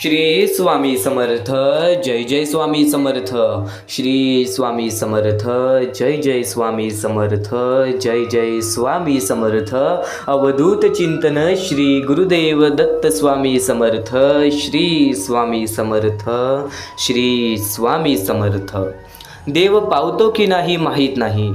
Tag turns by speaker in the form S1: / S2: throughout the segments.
S1: श्री स्वामी समर्थ. जय जय स्वामी समर्थ. श्री स्वामी समर्थ. जय जय स्वामी समर्थ. जय जय स्वामी समर्थ. अवधूत चिंतन श्री गुरुदेव दत्त स्वामी समर्थ. श्री स्वामी समर्थ. श्री स्वामी समर्थ. देव पावतो की नाही माहीत नाही.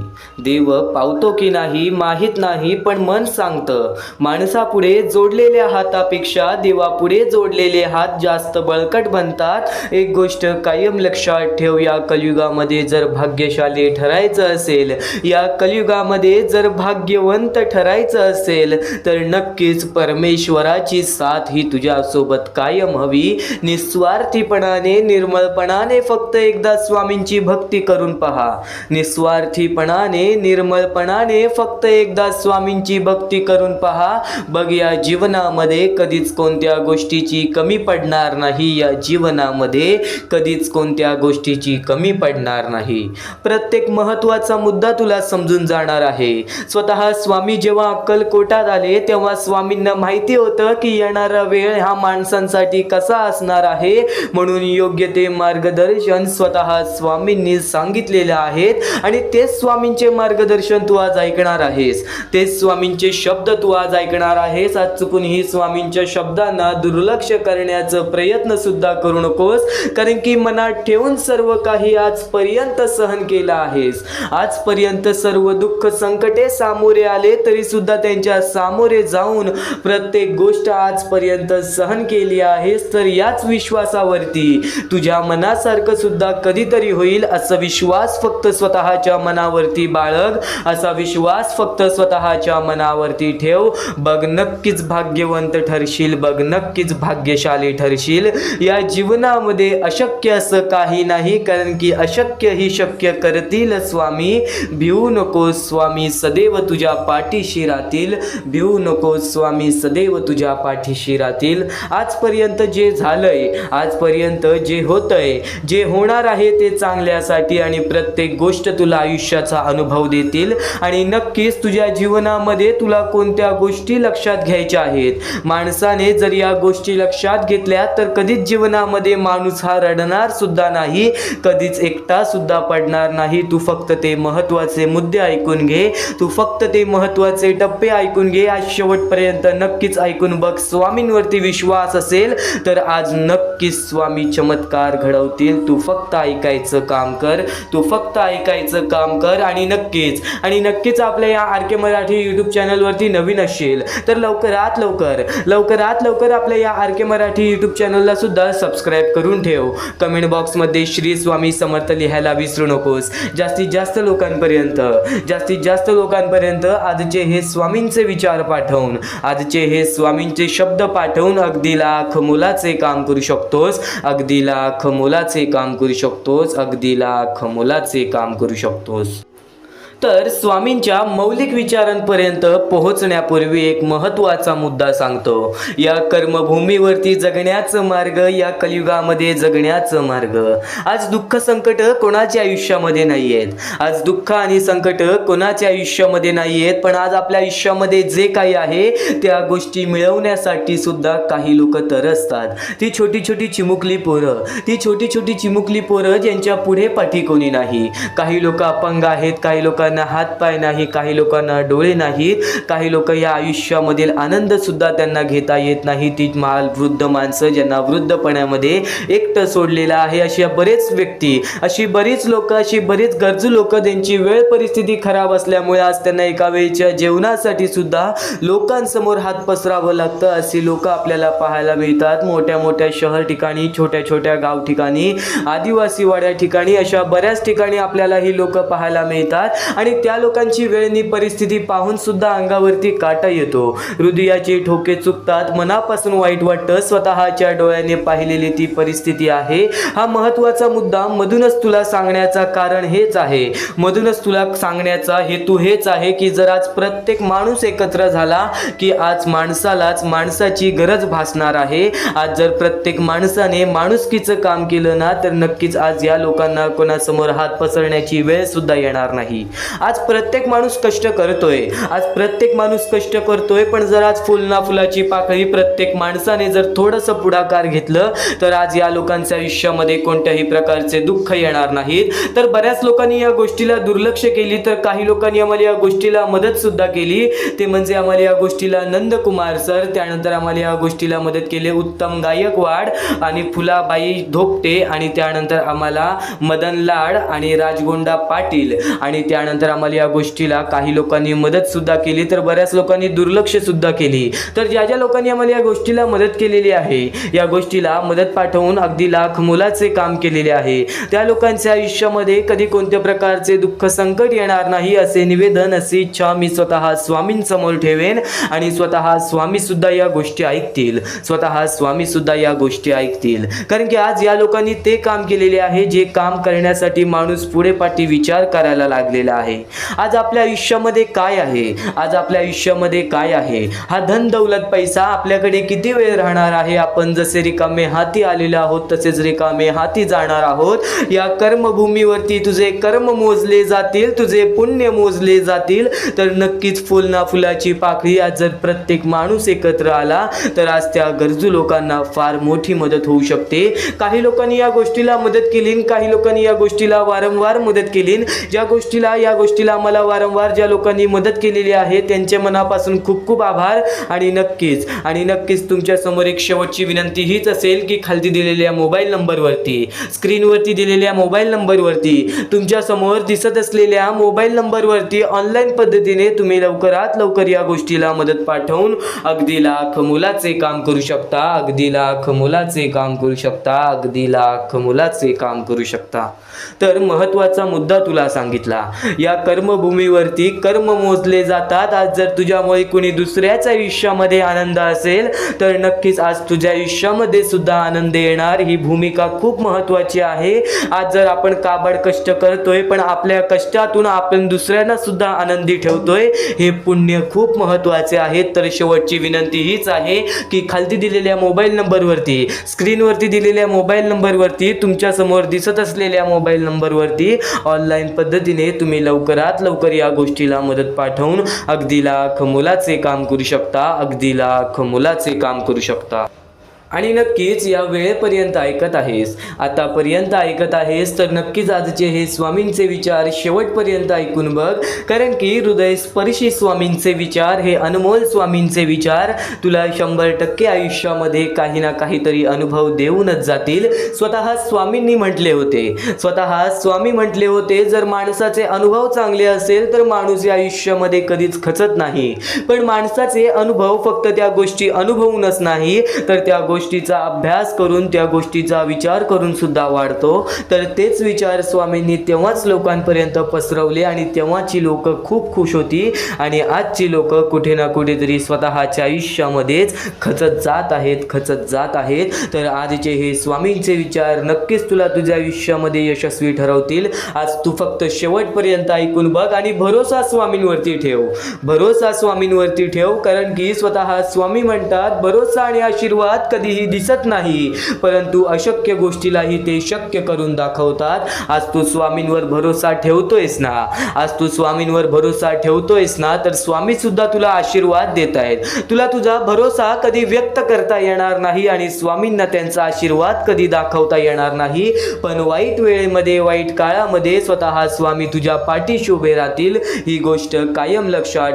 S1: देव पावतो की नाही माहीत नाही, पण मन सांगतं माणसापुढे जोडलेल्या हातापेक्षा देवापुढे जोडलेले हात जास्त बळकट बनतात. एक गोष्ट कायम लक्षात ठेव, या कलियुगामध्ये जर भाग्यशाली ठरायचं असेल, या कलियुगामध्ये जर भाग्यवंत ठरायचं असेल, तर नक्कीच परमेश्वराची साथ ही तुझ्यासोबत कायम हवी. निस्वार्थीपणाने निर्मळपणाने फक्त एकदा स्वामींची भक्ती करून पहा. निस्वार्थीपणाने निर्मळपणाने फक्त एकदा स्वामींची भक्ती करून पहा. बघ, या जीवनामध्ये कधीच कोणत्या गोष्टीची कमी पडणार नाही. या जीवनामध्ये कधीच कोणत्या गोष्टीची कमी पडणार नाही. प्रत्येक महत्त्वाचा मुद्दा तुला समजून जाणार आहे. स्वतः स्वामी जेव्हा अक्कलकोटात आले तेव्हा स्वामींना माहिती होतं की येणारा वेळ हा माणसांसाठी कसा असणार आहे, म्हणून योग्य ते मार्गदर्शन स्वतः स्वामींनी सांगितलेले आहेत. आणि तेच स्वामींचे मार्गदर्शन तू आज ऐकणार आहेस. तेच स्वामींचे शब्द तू आज ऐकणार आहेस. आज चुकूनही स्वामींच्या शब्दांना दुर्लक्ष करण्याचा प्रयत्न सुद्धा करू नकोस, कारण की मनात ठेवून सर्व काही आजपर्यंत सहन केलं आहेस. आजपर्यंत सर्व दुःख संकटे सामोरे आले तरी सुद्धा त्यांच्या सामोरे जाऊन प्रत्येक गोष्ट आजपर्यंत सहन केली आहेस. तर याच विश्वासावरती तुझ्या मनासारखं सुद्धा कधीतरी होईल असा विश्वास फक्त स्वतःच्या मनावरती बाळग. असा विश्वास फक्त स्वतःच्या मनावरती ठेव. बघ, नक्कीच भाग्यवंत ठरशील. बघ, नक्कीच भाग्यशाली ठरशील. या जीवनामध्ये अशक्य असं काही नाही, कारण की अशक्य ही शक्य करतील स्वामी. भिवू नको, स्वामी सदैव तुझ्या पाठीशी राहतील. भिवू नको, स्वामी सदैव तुझ्या पाठीशी राहतील. आजपर्यंत जे झालंय, आजपर्यंत जे होतंय, जे होणार आहे ते चांगल्यासाठी आणि प्रत्येक गोष्ट तुला आयुष्याचा अनुभव देतील. आणि नक्कीच तुझ्या जीवनामध्ये तुला कोणत्या गोष्टी लक्षात घ्यायच्या आहेत. माणसाने जर या गोष्टी लक्षात घेतल्या तर कधीच जीवनामध्ये माणूस हा रडणार सुद्धा नाही, कधीच एकटा सुद्धा पडणार नाही. तू फक्त ते महत्त्वाचे मुद्दे ऐकून घे. तू फक्त ते महत्त्वाचे टप्पे ऐकून घे. आज शेवटपर्यंत नक्कीच ऐकून बघ. स्वामींवरती विश्वास असेल तर आज नक्कीच स्वामी चमत्कार घडवतील. तू फक्त ऐकायचं काम कर. तू फक्त ऐकायचं काम कर. आणि नक्कीच आपल्या या आर के मराठी यूट्यूब चॅनलवरती नवीन असेल तर लवकरात लवकर आपल्या या आर के मराठी यूट्यूब चॅनलला सुद्धा सबस्क्राईब करून ठेव. कमेंट बॉक्समध्ये श्री स्वामी समर्थ लिहायला विसरू नकोस. जास्तीत जास्त लोकांपर्यंत आजचे हे स्वामींचे विचार पाठवून, आजचे हे स्वामींचे शब्द पाठवून अगदी लाख मोलाचे काम करू शकतोस. अगदी लाख मोलाचे काम करू शकतोस. अगदी लाख मोलाचे काम करू शकतोस. तर स्वामींच्या मौलिक विचारांपर्यंत पोहोचण्यापूर्वी एक महत्त्वाचा मुद्दा सांगतो. या कर्मभूमीवरती जगण्याचं मार्ग, या कलियुगामध्ये जगण्याचं मार्ग. आज दुःख संकट कोणाच्या आयुष्यामध्ये नाही आहेत. आज दुःख आणि संकट कोणाच्या आयुष्यामध्ये नाही आहेत, पण आज आपल्या आयुष्यामध्ये जे काही आहे त्या गोष्टी मिळवण्यासाठी सुद्धा काही लोक तरसतात. ती छोटी छोटी चिमुकली पोरं ज्यांच्या पुढे पाठी कोणी नाही. काही लोक अपंग आहेत, काही लोकांना हात पाय नाही, काही लोकांना डोळे नाहीत, काही लोक या आयुष्यामधील आनंद सुद्धा त्यांना घेता येत नाही. ती वृद्ध माणसं ज्यांना वृद्धपणामध्ये एकटं सोडलेलं आहे. अशा बरेच व्यक्ती, अशी बरीच लोक, अशी बरीच गरजू लोक, त्यांची वेळ परिस्थिती खराब असल्यामुळे आज त्यांना एका वेळच्या जेवणासाठी सुद्धा लोकांसमोर हात पसरावं लागतं. अशी लोक आपल्याला पाहायला मिळतात. मोठ्या मोठ्या शहर ठिकाणी, छोट्या छोट्या गाव ठिकाणी, आदिवासी वाड्या ठिकाणी, अशा बऱ्याच ठिकाणी आपल्याला ही लोक पाहायला मिळतात. आणि त्या लोकांची वेळणी परिस्थिती पाहून सुद्धा अंगावरती काटा येतो. हृदयाचे ठोके चुकतात. मनापासून वाईट वाटतं. स्वतःच्या डोळ्याने पाहिलेली ती परिस्थिती आहे. हा महत्त्वाचा मुद्दा मधूनच तुला सांगण्याचा कारण हेच आहे. मधूनच तुला सांगण्याचा हेतू हेच आहे की जर आज प्रत्येक माणूस एकत्र झाला की आज माणसालाच माणसाची गरज भासणार आहे. आज जर प्रत्येक माणसाने माणुसकीचं काम केलं ना तर नक्कीच आज या लोकांना कोणासमोर हात पसरण्याची वेळ सुद्धा येणार नाही. आज प्रत्येक माणूस कष्ट करतोय, आज प्रत्येक माणूस कष्ट करतोय, पण जर आज फुल ना फुलाची पाकळी प्रत्येक माणसाने जर थोडंसं पुढाकार घेतलं तर आज या लोकांच्या आयुष्यामध्ये कोणत्याही प्रकारचे दुःख येणार नाहीत. तर बऱ्याच लोकांनी या गोष्टीला दुर्लक्ष केली, तर काही लोकांनी आम्हाला या गोष्टीला मदत सुद्धा केली. ते म्हणजे आम्हाला या गोष्टीला नंदकुमार सर, त्यानंतर आम्हाला या गोष्टीला मदत केली उत्तम गायकवाड आणि फुलाबाई धोपटे, आणि त्यानंतर आम्हाला मदन लाड आणि राजगोंडा पाटील, आणि त्यानंतर आम्हाला या गोष्टीला काही लोकांनी मदत सुद्धा केली. तर बऱ्याच लोकांनी दुर्लक्ष सुद्धा केली. तर ज्या ज्या लोकांनी आम्हाला या गोष्टीला मदत केलेली आहे, या गोष्टीला मदत पाठवून अगदी लाख मोलाचे काम केलेले आहे, त्या लोकांच्या आयुष्यामध्ये कधी कोणत्या प्रकारचे दुःख संकट येणार नाही असे निवेदन, अशी इच्छा मी स्वतः स्वामींसमोर ठेवेन. आणि स्वतः स्वामी सुद्धा या गोष्टी ऐकतील, स्वतः स्वामी सुद्धा या गोष्टी ऐकतील. कारण की आज या लोकांनी ते काम केलेले आहे जे काम करण्यासाठी माणूस पुढे पाठी विचार करायला लागलेला आहे. आज आपल्या आयुष्यामध्ये काय आहे, आज आपल्या आयुष्यामध्ये काय आहे, हा धन दौलत पैसा आपल्याकडे किती वेळ राहणार आहे. आपण जसे रिकामे हाती आलेले आहोत तसेच रिकामे हाती जाणार आहोत. या कर्मभूमीवरती तुझे कर्म मोजले जातील, तुझे पुण्य मोजले जातील. तर नक्कीच फुल ना फुलाची पाकळी आज जर प्रत्येक माणूस एकत्र आला तर आज त्या गरजू लोकांना फार मोठी मदत होऊ शकते. काही लोकांनी या गोष्टीला मदत केली, काही लोकांनी या गोष्टीला वारंवार मदत केली. या गोष्टीला आम्हाला वारंवार ज्या लोकांनी मदत केलेली आहे त्यांच्या मनापासून खूप खूप आभार. आणि नक्कीच तुमच्या समोर एक शेवटची विनंती हीच असेल की खाली दिलेल्या मोबाईल नंबरवरती, स्क्रीनवरती दिलेल्या मोबाईल नंबरवरती, तुमच्या समोर दिसत असलेल्या मोबाईल नंबरवरती ऑनलाईन पद्धतीने तुम्ही लवकरात लवकर या गोष्टीला मदत पाठवून अगदी लाख मोलाचे काम करू शकता, अगदी लाख मोलाचे काम करू शकता, अगदी लाख मोलाचे काम करू शकता. तर महत्त्वाचा मुद्दा तुला सांगितला, या कर्मभूमीवरती कर्म मोजले जातात. आज जर तुझ्यामुळे कोणी दुसऱ्याच्या आयुष्यामध्ये आनंद असेल तर नक्कीच आज तुझ्या आयुष्यामध्ये सुद्धा आनंद येणार. ही भूमिका खूप महत्त्वाची आहे. आज जर आपण काबाड कष्ट करतोय पण आपल्या कष्टातून आपण दुसऱ्यांना सुद्धा आनंदी ठेवतोय, हे पुण्य खूप महत्त्वाचे आहे. तर शेवटची विनंती हीच आहे की खाली दिलेल्या मोबाईल नंबरवरती, स्क्रीनवरती दिलेल्या मोबाईल नंबरवरती, तुमच्या समोर दिसत असलेल्या मोबाईल नंबरवरती ऑनलाईन पद्धतीने तुम्ही लवकरात लवकर या गोष्टीला मदत पाठवून अगदी लाख मोलाचे काम करू शकता, अगदी लाख मोलाचे काम करू शकता. आणि नक्कीच या वेळेपर्यंत ऐकत आहेस, आतापर्यंत ऐकत आहेस, तर नक्कीच आजचे हे स्वामींचे विचार शेवटपर्यंत ऐकून बघ. कारण की हृदयस्पर्शी स्वामींचे विचार, हे अनमोल स्वामींचे विचार तुला 100% आयुष्यामध्ये काही ना काहीतरी अनुभव देऊनच जातील. स्वतः स्वामींनी म्हटले होते, जर माणसाचे अनुभव चांगले असेल तर माणूस या आयुष्यामध्ये कधीच खचत नाही. पण माणसाचे अनुभव फक्त त्या गोष्टी अनुभवूनच नाही तर त्या गोष्टीचा अभ्यास करून, त्या गोष्टीचा विचार करून सुद्धा वाढतो. तर तेच विचार स्वामींनी तेव्हाच लोकांपर्यंत पसरवले आणि तेव्हाची लोक खूप खुश होती. आणि आजची लोक कुठे ना कुठेतरी स्वतःच्या आयुष्यामध्येच खचत जात आहेत. तर आजचे हे स्वामींचे विचार नक्कीच तुला तुझ्या आयुष्यामध्ये यशस्वी ठरवतील. आज तू फक्त शेवटपर्यंत ऐकून बघ आणि भरोसा स्वामींवरती ठेव. कारण की स्वतः स्वामी म्हणतात, भरोसा आणि आशीर्वाद कधीही दिसत नाही, परंतु अशक्य गोष्टीलाही ते शक्य करून दाखवतात. आज तू स्वामींवर भरोसा ठेवतोयस ना, तर स्वामी सुद्धा तुला आशीर्वाद देत आहेत. तुला तुझा भरोसा कधी व्यक्त करता येणार नाही आणि स्वामींना त्यांचा आशीर्वाद कधी दाखवता येणार नाही. पण वाईट वेळेमध्ये, वाईट काळामध्ये स्वतः स्वामी तुझ्या पाठीशी उभे राहतील. ही गोष्ट कायम लक्षात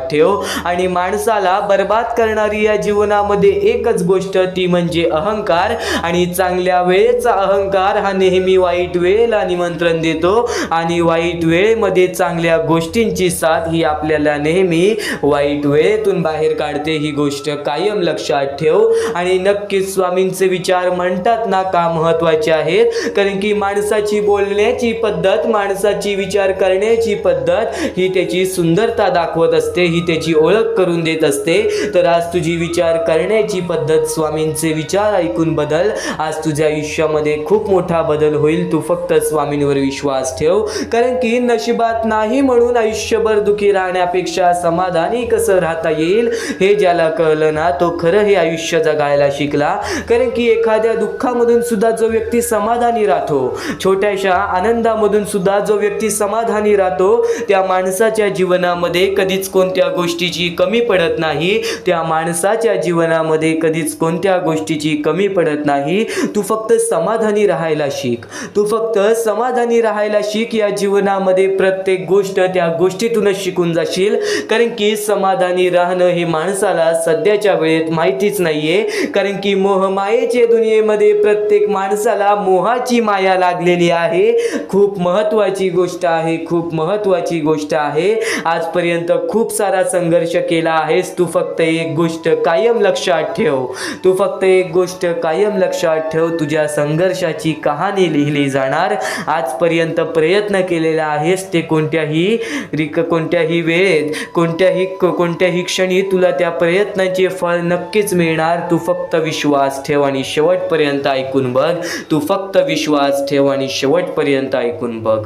S1: ठेव. आणि माणसाला बर्बाद करणारी या जीवनामध्ये एकच गोष्ट, ती म्हणजे अहंकार. आणि चांगल्या वेळेचा अहंकार हा नेहमी वाईट वेळेला निमंत्रण देतो आणि वाईट वेळेमध्ये चांगल्या गोष्टींची साथ ही आपल्याला नेहमी वाईट वेळेतून बाहेर काढते. ही गोष्ट कायम लक्षात ठेव. आणि नक्कीच स्वामींचे विचार म्हणतात ना का महत्त्वाचे आहेत, कारण की माणसाची बोलण्याची पद्धत, माणसाची विचार करण्याची पद्धत ही त्याची सुंदरता दाखवत असते, ही त्याची ओळख करून देत असते. तर आज तुझी विचार करण्याची पद्धत, स्वामींचे विचार ऐकून बदल. आज तुझ्या आयुष्यामध्ये खूप मोठा बदल होईल. तू फक्त स्वामींवर विश्वास ठेव, कारण की नशिबात नाही म्हणून आयुष्यभर दुखी राहण्यापेक्षा समाधानी कसं राहता येईल हे ज्याला कळलं ना, तो खरं हे आयुष्य जगायला शिकला. कारण की एखाद्या दुःखामधून सुद्धा जो व्यक्ती समाधानी राहतो, छोट्याशा आनंदामधून सुद्धा जो व्यक्ती समाधानी राहतो, त्या माणसाच्या जीवनामध्ये कधीच कोणत्या गोष्टीची कमी पडत नाही. त्या माणसाच्या जीवनामध्ये कधीच कोणत्या गोष्टीची कमी पडत नाही. तू फक्त समाधानी राहायला शिक. तू फक्त समाधानी राहायला शिक. या जीवनामध्ये प्रत्येक गोष्ट त्या गोष्टीतूनच शिकून जाशील. कारण की समाधानी राहणं हे माणसाला सध्याच्या वेळेत माहितीच नाहीये. कारण की मोहमायेच्या दुनियेमध्ये प्रत्येक माणसाला मोहाची माया लागलेली आहे. खूप महत्त्वाची गोष्ट आहे, खूप महत्त्वाची गोष्ट आहे. आजपर्यंत खूप सारा संघर्ष केला आहेस. तू फक्त एक गोष्ट कायम लक्षात ठेव. तू फक्त एक गोष्ट कायम लक्षात ठेव. तुझ्या संघर्षाची कहाणी लिहिली जाणार. आजपर्यंत प्रयत्न केलेला आहेस ते कोणत्याही वेळेत, कोणत्याही क्षणी तुला त्या प्रयत्नाचे फळ नक्कीच मिळणार. तू फक्त विश्वास ठेव आणि शेवटपर्यंत ऐकून बघ. तू फक्त विश्वास ठेव आणि शेवटपर्यंत ऐकून बघ.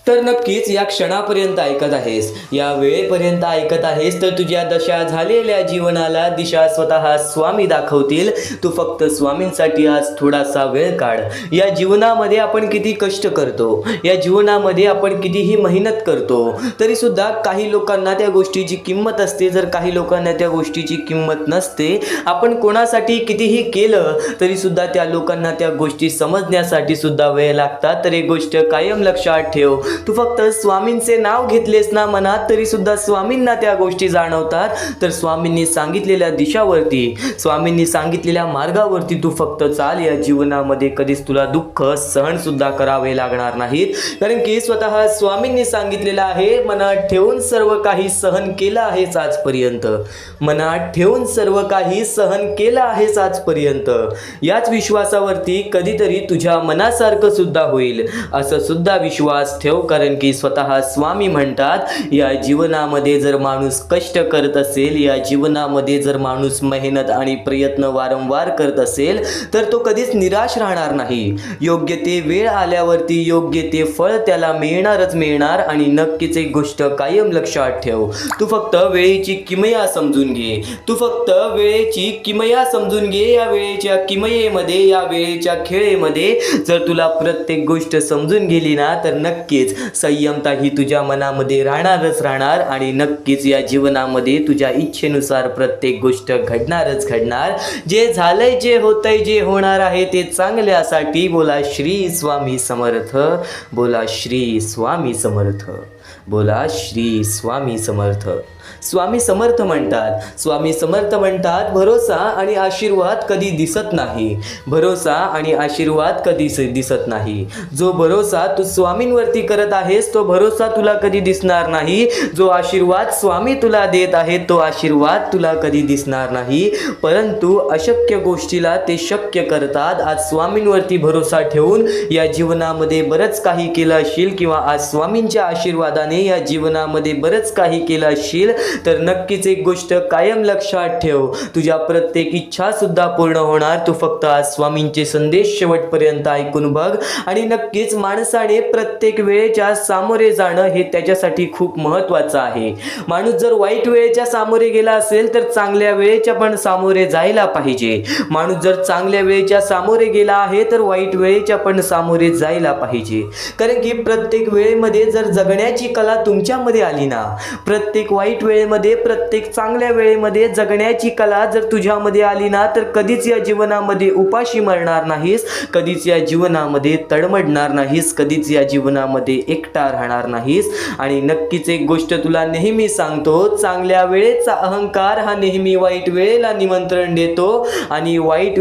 S1: तर नक्कीच या क्षणापर्यंत ऐकत आहेस, या वेळेपर्यंत ऐकत आहेस, तर तुझ्या दशा झालेल्या जीवनाला दिशा स्वतः स्वामी दाखवतील. तू फक्त स्वामींसाठी आज थोडासा वेळ काढ. या जीवनामध्ये आपण किती कष्ट करतो, या जीवनामध्ये आपण कितीही मेहनत करतो, तरी सुद्धा काही लोकांना त्या गोष्टीची किंमत असते, जर काही लोकांना त्या गोष्टीची किंमत नसते. आपण कोणासाठी कितीही केलं तरी सुद्धा त्या लोकांना त्या गोष्टी समजण्यासाठी सुद्धा वेळ लागतात. तर एक गोष्ट कायम लक्षात ठेव. तू फक्त स्वामींचे नाव घेतलेस ना मनात, तरी सुद्धा स्वामींना त्या गोष्टी जाणवतात. तर स्वामींनी सांगितलेल्या दिशावरती, स्वामींनी सांगितलेल्या मार्गावरती तू फक्त चाल. या जीवनामध्ये कधीच तुला दुःख सहन सुद्धा करावे लागणार नाहीत. कारण की स्वतः स्वामींनी सांगितलेलं आहे, मनात ठेवून सर्व काही सहन केलं आहेस आजपर्यंत. मनात ठेवून सर्व काही सहन केलं आहेस आजपर्यंत. याच विश्वासावरती कधीतरी तुझ्या मनासारखं सुद्धा होईल असं सुद्धा विश्वास ठेव. कारण की स्वतः स्वामी म्हणतात, या जीवनामध्ये जर माणूस कष्ट करत असेल, या जीवनामध्ये जर माणूस मेहनत आणि प्रयत्न वारंवार करत असेल, तर तो कधीच निराश राहणार नाही. योग्य ते वेळ आल्यावरती योग्य ते फळ त्याला मिळणारच मिळणार. आणि नक्कीच एक गोष्ट कायम लक्षात ठेव. तू फक्त वेळेची किमया समजून घे. तू फक्त वेळेची किमया समजून घे. या वेळेच्या किमयेमध्ये, या वेळेच्या खेळेमध्ये जर तुला प्रत्येक गोष्ट समजून गेली ना, तर नक्कीच संयमता ही तुझ्या मनामध्ये राहणारच राहणार. आणि नक्कीच या जीवनामध्ये तुझ्या इच्छेनुसार प्रत्येक गोष्ट घडणारच घडणार. जे झालंय, जे होतंय, जे होणार आहे ते चांगल्यासाठी. बोला श्री स्वामी समर्थ. बोला श्री स्वामी समर्थ. बोला श्री स्वामी समर्थ. स्वामी समर्थ म्हणतात, स्वामी समर्थ म्हणतात, भरोसा आणि आशीर्वाद कधी दिसत नाही. भरोसा आणि आशीर्वाद कधी दिसत नाही. जो भरोसा तू स्वामींवरती करत आहेस, तो भरोसा तुला कधी दिसणार नाही. जो आशीर्वाद स्वामी तुला देत आहेत, तो आशीर्वाद तुला कधी दिसणार नाही. परंतु अशक्य गोष्टीला ते शक्य करतात. आज स्वामींवरती भरोसा ठेवून या जीवनामध्ये बरंच काही केलं असशील, किंवा आज स्वामींच्या आशीर्वादाने या जीवनामध्ये बरंच काही केलं असशील, तर नक्कीच एक गोष्ट कायम लक्षात ठेव. तुझ्या प्रत्येक इच्छा सुद्धा पूर्ण होणार. तू फक्त आज स्वामींचे संदेश शेवटपर्यंत ऐकून बघ. आणि नक्कीच माणसाने प्रत्येक वेळेच्या सामोरे जाणं हे त्याच्यासाठी खूप महत्त्वाचं आहे. माणूस जर वाईट वेळेच्या सामोरे गेला असेल, तर चांगल्या वेळेच्या पण सामोरे जायला पाहिजे. माणूस जर चांगल्या वेळेच्या सामोरे गेला आहे, तर वाईट वेळेच्या पण सामोरे जायला पाहिजे. कारण की प्रत्येक वेळेमध्ये जर जगण्याची कला तुमच्यामध्ये आली ना, प्रत्येक वाईट वेळेमध्ये, प्रत्येक चांगल्या वेळेमध्ये जगण्याची कला जर तुझ्यामध्ये आली ना, तर कधीच या जीवनामध्ये उपाशी मरणार नाहीस. कधीच या जीवनामध्ये तडमडणार नाहीस. कधीच या जीवनामध्ये एकटा राहणार नाहीस. आणि नक्कीच एक गोष्ट तुला नेहमी सांगतो, चांगल्या वेळेचा अहंकार हा नेहमी वाईट वेळेला निमंत्रण देतो. आणि वाईट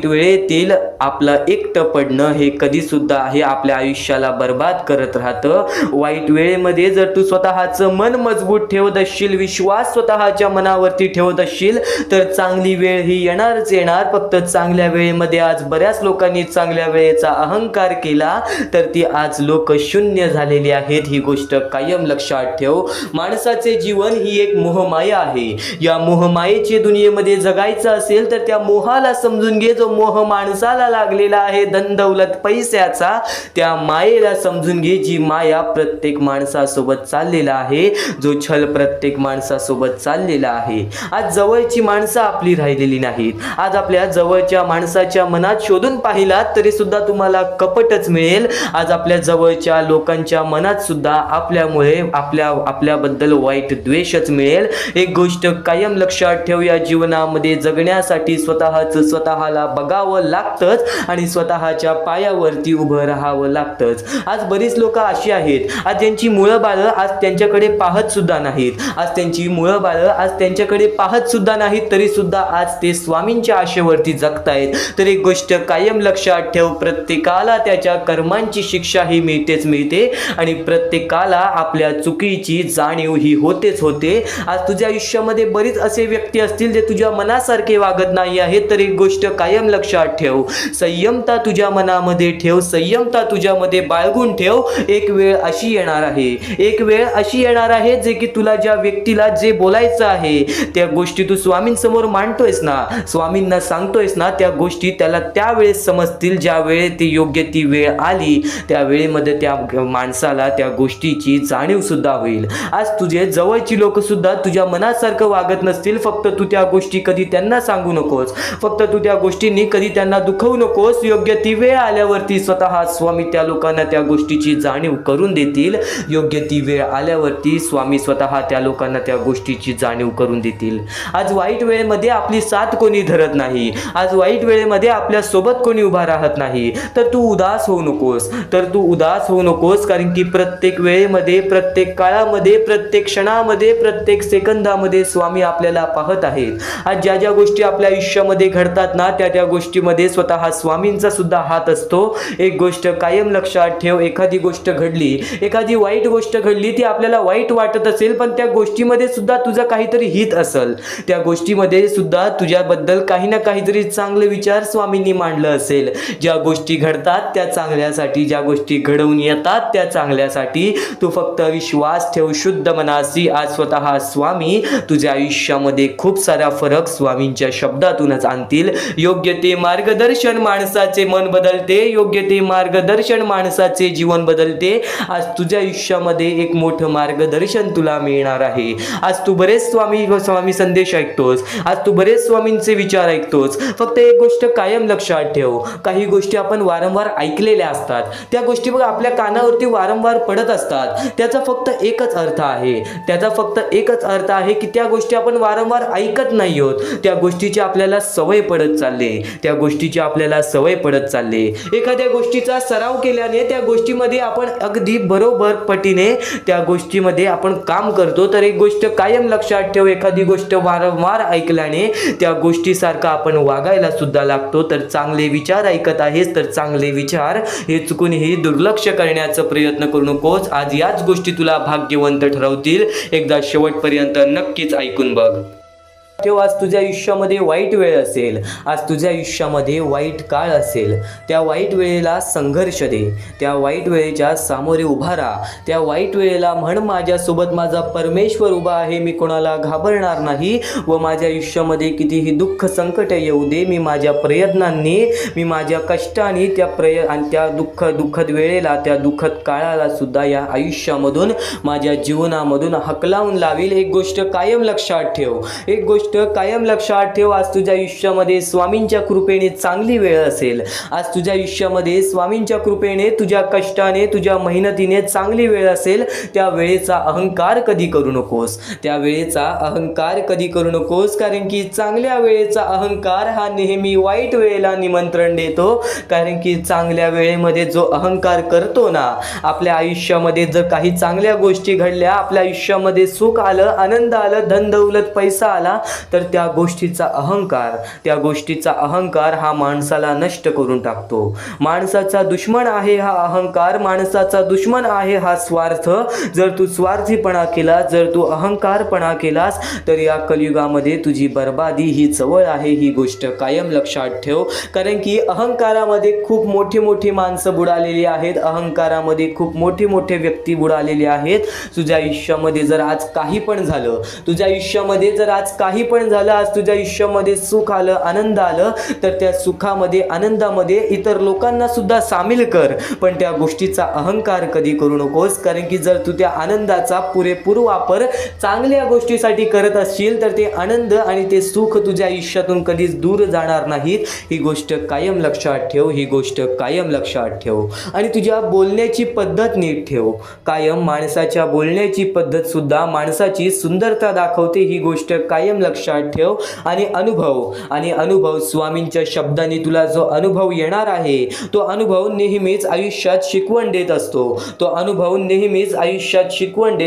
S1: वेळेतील आपलं एकटं पडणं हे कधी सुद्धा हे आपल्या आयुष्याला बर्बाद करत राहतं. वाईट वेळेमध्ये जर तू स्वतःचं मन मजबूत मजबूत ठेवत असशील, विश्वास स्वतःच्या मनावरती ठेवत असशील तर चांगली वेळ ही येणारच येणार. फक्त चांगल्या वेळेमध्ये आज बऱ्याच लोकांनी चांगल्या वेळेचा अहंकार केला तर ती आज लोक शून्य झालेली आहेत. ही गोष्ट कायम लक्षात ठेव. माणसाचे जीवन ही एक मोहमाया आहे. या मोहमायेच्या दुनियेमध्ये जगायचं असेल तर त्या मोहाला समजून घे. जो मोह माणसाला लागलेला आहे धन दौलत पैशाचा, त्या मायेला समजून घे जी माया प्रत्येक माणसासोबत चाललेला आहे, जो छल प्रत्येक माणसासोबत चाललेला आहे. आज जवळची माणसं आपली राहिलेली नाहीत. आज आपल्या जवळच्या माणसाच्या मनात शोधून पाहिलात तरी सुद्धा तुम्हाला कपटच मिळेल. आज आपल्या जवळच्या लोकांच्या मनात सुद्धा आपल्यामुळे आपल्याबद्दल वाईट द्वेषच मिळेल. एक गोष्ट कायम लक्षात ठेव, या जीवनामध्ये जगण्यासाठी स्वतःला बघावं लागतंच आणि स्वतःच्या पायावरती उभं राहावं लागतंच. आज बरीच लोक अशी आहेत आज त्यांची मुळं बाळं आज त्यांच्याकडे पाहत सुद्धा नाहीत. आज त्यांची मुळं बाळं आज त्यांच्याकडे पाहत सुद्धा नाहीत तरी सुद्धा आज ते स्वामींच्या आशेवरती जगतायत. तर एक गोष्ट कायम लक्षात ठेव, प्रत्येकाला त्याच्या कर्मांची शिक्षा ही मिळतेच मिळते आणि प्रत्येकाला आपल्या चुकीची जाणीव ही होतेच होते. आज तुझ्या आयुष्यामध्ये बरीच असे व्यक्ती असतील जे तुझ्या मनासारखे वागत नाही आहेत. तर एक गोष्ट कायम लक्षात ठेव, संयमता तुझ्या मनामध्ये ठेव, संयमता तुझ्यामध्ये बाळगून ठेव. एक वेळ अशी येणार आहे, एक वेळ अशी येणार आहे जे की तुला ज्या व्यक्तीला जे बोलायचं आहे त्या गोष्टी तू स्वामींसमोर मांडतोयस ना, स्वामींना सांगतोयस ना, त्या गोष्टी त्याला त्यावेळेस समजतील ज्या वेळेस ती योग्य ती वेळ आली. त्या वेळेमध्ये त्या माणसाला त्या गोष्टीची जाणीव सुद्धा होईल. आज तुझे जवळची लोक सुद्धा तुझ्या मनासारखं वागत नसतील. फक्त तू त्या गोष्टी कधी त्यांना सांगू नकोस, फक्त तू त्या गोष्टींनी कधी त्यांना दुखवू नकोस. योग्य ती वेळ आल्यावरती स्वतः स्वामी त्या लोकांना त्या गोष्टीची जाणीव करून देतील. योग्य ती वेळ आल्यावरती स्वामी स्वतः त्या लोकांना त्या गोष्टीची जाणीव करून देतील. आज वाईट वेळेमध्ये आपली साथ कोणी धरत नाही, आज वाईट वेळेमध्ये आपल्या सोबत कोणी उभा राहत नाही. तर तू उदास होऊ नकोस, तर तू उदास होऊ नकोस. कारण की प्रत्येक वेळेमध्ये, प्रत्येक काळामध्ये, प्रत्येक क्षणामध्ये, प्रत्येक सेकंदामध्ये स्वामी आपल्याला पाहत आहेत. आज ज्या ज्या गोष्टी आपल्या आयुष्यामध्ये घडतात ना त्या त्या गोष्टीमध्ये स्वतः स्वामींचा सुद्धा हात असतो. एक गोष्ट कायम लक्षात ठेव, एखादी गोष्ट घडली, एखादी वाईट गोष्ट घडली, ती आपल्याला वाईट वाटत असेल पण त्या गोष्टीमध्ये सुद्धा तुझा काहीतरी हित असेल. त्या गोष्टीमध्ये सुद्धा तुझ्याबद्दल काही ना काहीतरी चांगले विचार स्वामींनी मांडलं असेल. ज्या गोष्टी घडतात त्या चांगल्यासाठी, ज्या गोष्टी घडवून येतात त्या चांगल्यासाठी. तू फक्त विश्वास ठेव शुद्ध मनासी. आज स्वतः स्वामी तुझ्या आयुष्यामध्ये खूप सारा फरक स्वामींच्या शब्दातूनच आणतील. योग्य ते मार्गदर्शन माणसाचे मन बदलते, योग्य ते मार्गदर्शन माणसाचे जीवन बदलते. आज तुझ्या आयुष्यामध्ये एक मोठं मार्गदर्शन तुला मिळणार आहे. आज तू बरेच स्वामी संदेश ऐकतोस, आज तू बरेच स्वामींचे विचार ऐकतोस. फक्त एक गोष्ट कायम लक्षात ठेव, काही गोष्टी आपण वारंवार ऐकलेल्या असतात, त्या गोष्टी बघ आपल्या कानावरती वारंवार पडत असतात. त्याचा फक्त एकच अर्थ आहे, त्याचा फक्त एकच अर्थ आहे की त्या गोष्टी आपण वारंवार ऐकत नाही आहोत. त्या गोष्टीची आपल्याला सवय पडत चालली, त्या गोष्टीची आपल्याला सवय पडत चालली. एखाद्या गोष्टीचा सराव केल्याने त्या गोष्टीमध्ये आपण अगदी बरोबर पटीने त्या गोष्टीमध्ये आपण काम करतो. तर एक गोष्ट कायम लक्षात ठेव, एखादी गोष्ट वारंवार ऐकल्याने त्या गोष्टीसारखा आपण वागायला सुद्धा लागतो. तर चांगले विचार ऐकत आहेस तर चांगले विचार हे चुकूनही दुर्लक्ष करण्याचा प्रयत्न करू नकोस. आज याच गोष्टी तुला भाग्यवंत ठरवतील. एकदा शेवटपर्यंत नक्कीच ऐकून बघ. तेव्हा आज तुझ्या आयुष्यामध्ये वाईट वेळ असेल, आज तुझ्या आयुष्यामध्ये वाईट काळ असेल, त्या वाईट वेळेला संघर्ष दे, त्या वाईट वेळेच्या सामोरे उभा राहा. त्या वाईट वेळेला म्हण माझ्यासोबत माझा परमेश्वर उभा आहे, मी कोणाला घाबरणार नाही. व माझ्या आयुष्यामध्ये कितीही दुःख संकट येऊ दे, मी माझ्या प्रयत्नांनी, मी माझ्या कष्टाने त्या दुःखद वेळेला, त्या दुःखद काळाला सुद्धा या आयुष्यामधून, माझ्या जीवनामधून हकलावून लावील. एक गोष्ट कायम लक्षात ठेव, एक गोष्ट कायम लक्षात ठेव, आज तुझ्या आयुष्यामध्ये स्वामींच्या कृपेने चांगली वेळ असेल. आज तुझ्या आयुष्यामध्ये स्वामींच्या कृपेने, तुझ्या कष्टाने, तुझ्या मेहनतीने चांगली वेळ असेल. त्या वेळेचा अहंकार कधी करू नकोस, त्या वेळेचा अहंकार कधी करू नकोस. कारण की चांगल्या वेळेचा अहंकार हा नेहमी वाईट वेळेला निमंत्रण देतो. कारण की चांगल्या वेळेमध्ये जो अहंकार करतो ना, आपल्या आयुष्यामध्ये जर काही चांगल्या गोष्टी घडल्या, आपल्या आयुष्यामध्ये सुख आलं, आनंद आलं, धन दौलत पैसा आला, तर त्या गोष्टीचा अहंकार हा माणसाला नष्ट करून टाकतो. माणसाचा दुश्मन आहे हा अहंकार, माणसाचा दुश्मन आहे हा स्वार्थ. जर तू स्वार्थीपणा केलास, जर तू अहंकारपणा केलास, तर या कलियुगामध्ये तुझी बर्बादी ही जवळ आहे. ही गोष्ट कायम लक्षात ठेव. कारण की अहंकारामध्ये खूप मोठी मोठी माणसं बुडालेली आहेत, अहंकारामध्ये खूप मोठी मोठी व्यक्ती बुडालेली आहेत. तुझ्या आयुष्यामध्ये जर आज काही पण झालं, आज तुझ्या आयुष्यामध्ये सुख आलं, आनंद आलं, तर त्या सुखामध्ये, आनंदामध्ये इतर लोकांना सुद्धा सामील कर, पण त्या गोष्टीचा अहंकार कधी करू नकोस. कारण की जर तू त्या आनंदाचा पुरेपूर वापर चांगल्या गोष्टीसाठी करत असशील, तर ते आनंद आणि ते सुख तुझ्या आयुष्यातून कधीच दूर जाणार नाहीत. ही गोष्ट कायम लक्षात ठेव. आणि तुझ्या बोलण्याची पद्धत नीट ठेव. कायम माणसाच्या बोलण्याची पद्धत सुद्धा माणसाची सुंदरता दाखवते. ही गोष्ट कायम लक्षात ठेव. आणि अनुभव स्वामींच्या शब्दांनी तुला जो अनुभव येणार आहे, तो अनुभव नेहमीच आयुष्यात शिकवण देत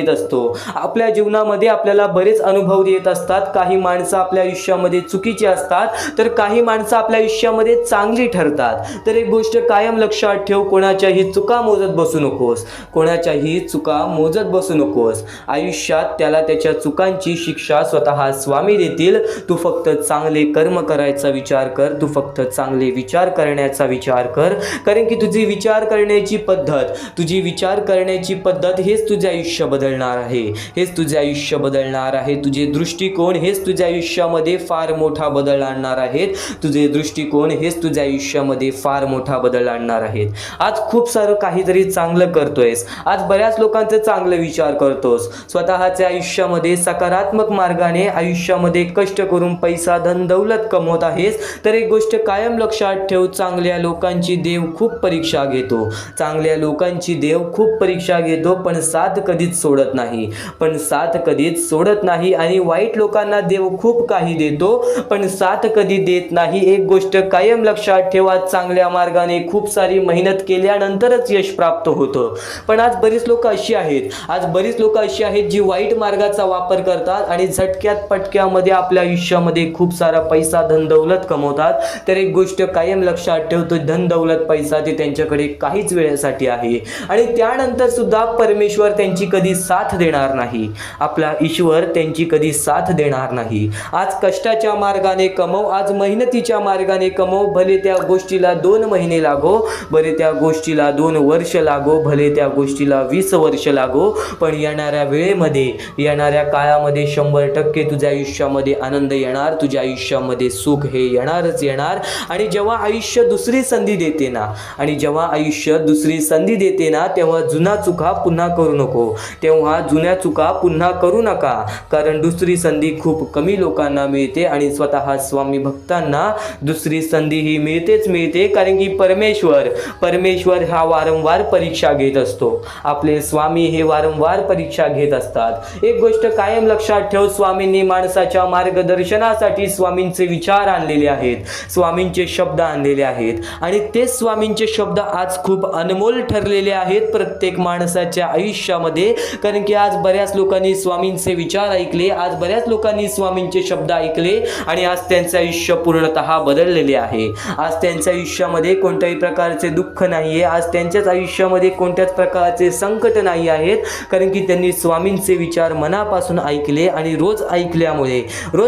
S1: असतो. आपल्या जीवनामध्ये आपल्याला बरेच अनुभव येत असतात. काही माणसं आपल्या आयुष्यामध्ये चुकीची असतात, तर काही माणसं आपल्या आयुष्यामध्ये चांगली ठरतात. तर एक गोष्ट कायम लक्षात ठेव, कोणाच्याही चुका मोजत बसू नकोस. आयुष्यात त्याला त्याच्या चुकांची शिक्षा स्वतः स्वामी देतील. तू फक्त चांगले कर्म करायचा विचार कर, तू फक्त चांगले विचार करण्याचा विचार कर. कारण की तुझी विचार करण्याची पद्धत हेच तुझे आयुष्य बदलणार आहे. तुझे दृष्टिकोन हेच तुझ्या आयुष्यामध्ये फार मोठा बदल आणणार आहेत. आज खूप सारं काहीतरी चांगलं करतोयस, आज बऱ्याच लोकांचे चांगले विचार करतोस, स्वतःच्या आयुष्यामध्ये सकारात्मक मार्गाने आयुष्यामध्ये कष्ट करून पैसा, धन, दौलत कमवत आहेस. तर एक गोष्ट कायम लक्षात ठेव, चांगल्या लोकांची देव खूप परीक्षा घेतो, पण साथ कधीच सोडत नाही. आणि वाईट लोकांना देव खूप काही देतो, पण साथ कधी देत नाही. एक गोष्ट कायम लक्षात ठेवा, चांगल्या मार्गाने खूप सारी मेहनत केल्यानंतरच यश प्राप्त होतं. पण आज बरीच लोक अशी आहेत जी वाईट मार्गाचा वापर करतात आणि झटक्यात पटक्यामध्ये आपल्या आयुष्यामध्ये खूप सारा पैसा, धन, दौलत कमवतात. तर एक गोष्ट कायम लक्षात ठेवतो, धन, दौलत, पैसा ते त्यांच्याकडे काहीच वेळेसाठी आहे आणि त्यानंतर सुद्धा परमेश्वर त्यांची कधी साथ देणार नाही. आपला ईश्वर त्यांची कधी साथ देणार नाही. आज कष्टाच्या मार्गाने कमव, आज मेहनतीच्या मार्गाने कमव. भले त्या गोष्टीला 2 महिने लागो, भले त्या गोष्टीला 2 वर्ष लागो, भले त्या गोष्टीला 20 वर्ष लागो, पण येणाऱ्या वेळेमध्ये, येणाऱ्या काळामध्ये 100% तुझ्या आयुष्यामध्ये आनंद येणार, तुझ्या आयुष्यामध्ये सुख हे येणारच येणार. आणि जेव्हा आयुष्य दुसरी संधी देते ना, तेव्हा जुन्या चुका पुन्हा करू नका. कारण दुसरी संधी खूप कमी लोकांना मिळते आणि स्वतः स्वामी भक्तांना दुसरी संधी ही मिळते. कारण की परमेश्वर हा वारंवार परीक्षा घेत असतो. आपले स्वामी हे वारंवार परीक्षा घेत असतात. एक गोष्ट कायम लक्षात ठेव, स्वामींनी माणसाच्या मार्गदर्शनासाठी स्वामींचे विचार आणलेले आहेत, स्वामींचे शब्द आणलेले आहेत. आणि ते स्वामींचे शब्द आज खूप अनमोल ठरलेले आहेत प्रत्येक माणसाच्या आयुष्यामध्ये. कारण की आज बऱ्याच लोकांनी स्वामींचे विचार ऐकले, आज बऱ्याच लोकांनी स्वामींचे शब्द ऐकले आणि आज त्यांचे आयुष्य पूर्णतः बदललेले आहे. आज त्यांच्या आयुष्यामध्ये कोणत्याही प्रकारचे दुःख नाहीये, आज त्यांच्याच आयुष्यामध्ये कोणत्याच प्रकारचे संकट नाही आहेत. कारण की त्यांनी स्वामींचे विचार मनापासून ऐकले आणि रोज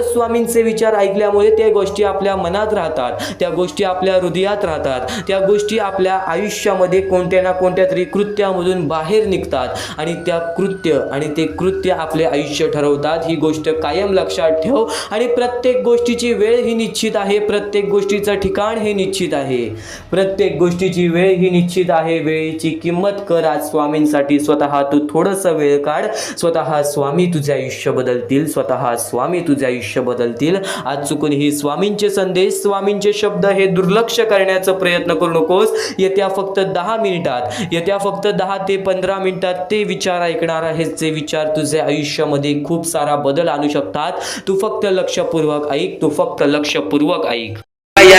S1: स्वामींचे विचार ऐकल्यामुळे त्या गोष्टी आपल्या मनात राहतात, त्या गोष्टी आपल्या हृदयात राहतात, त्या गोष्टी आपल्या आयुष्यामध्ये कोणत्या ना कोणत्या तरी कृत्यामधून बाहेर निघतात आणि ते कृत्य आपले आयुष्य ठरवतात. ही गोष्ट कायम लक्षात ठेव. आणि प्रत्येक गोष्टीची वेळ ही निश्चित आहे, प्रत्येक गोष्टीचं ठिकाण हे निश्चित आहे, प्रत्येक गोष्टीची वेळ ही निश्चित आहे. वेळेची किंमत कर. आज स्वामींसाठी स्वतः तू थोडंसं वेळ काढ. स्वतः स्वामी तुझे आयुष्य बदलतील. आज चुकून ही स्वामींचे संदेश, स्वामींचे शब्द हे दुर्लक्ष करण्याचा प्रयत्न करू नकोस. येत्या फक्त 10 ते 15 मिनिटात ते विचार ऐकणार आहेस, जे विचार तुझे आयुष्यामध्ये खूप सारा बदल आणू शकतात. तू फक्त लक्षपूर्वक ऐक.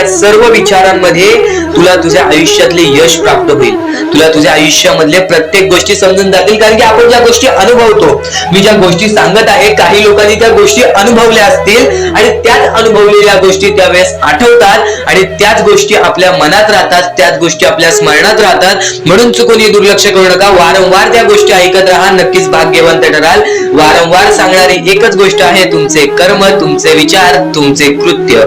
S1: या सर्व विचारांमध्ये तुला तुझ्या आयुष्यातले यश प्राप्त होईल. तुला तुझ्या आयुष्यामधले प्रत्येक गोष्टी समजून जातील, कारण की आपण ज्या गोष्टी अनुभवतो, मी ज्या गोष्टी सांगत आहे, काही लोकांनी त्या गोष्टी अनुभवल्या असतील आणि त्याच अनुभवलेल्या गोष्टी त्यावेळेस आठवतात आणि त्याच गोष्टी आपल्या मनात राहतात, त्याच गोष्टी आपल्या स्मरणात राहतात. म्हणून चुकूनही दुर्लक्ष करू नका. वारंवार त्या गोष्टी ऐकत राहा, नक्कीच भाग्यवंत ठराल. वारंवार सांगणारी एकच गोष्ट आहे, तुमचे कर्म, तुमचे विचार, तुमचे कृत्य.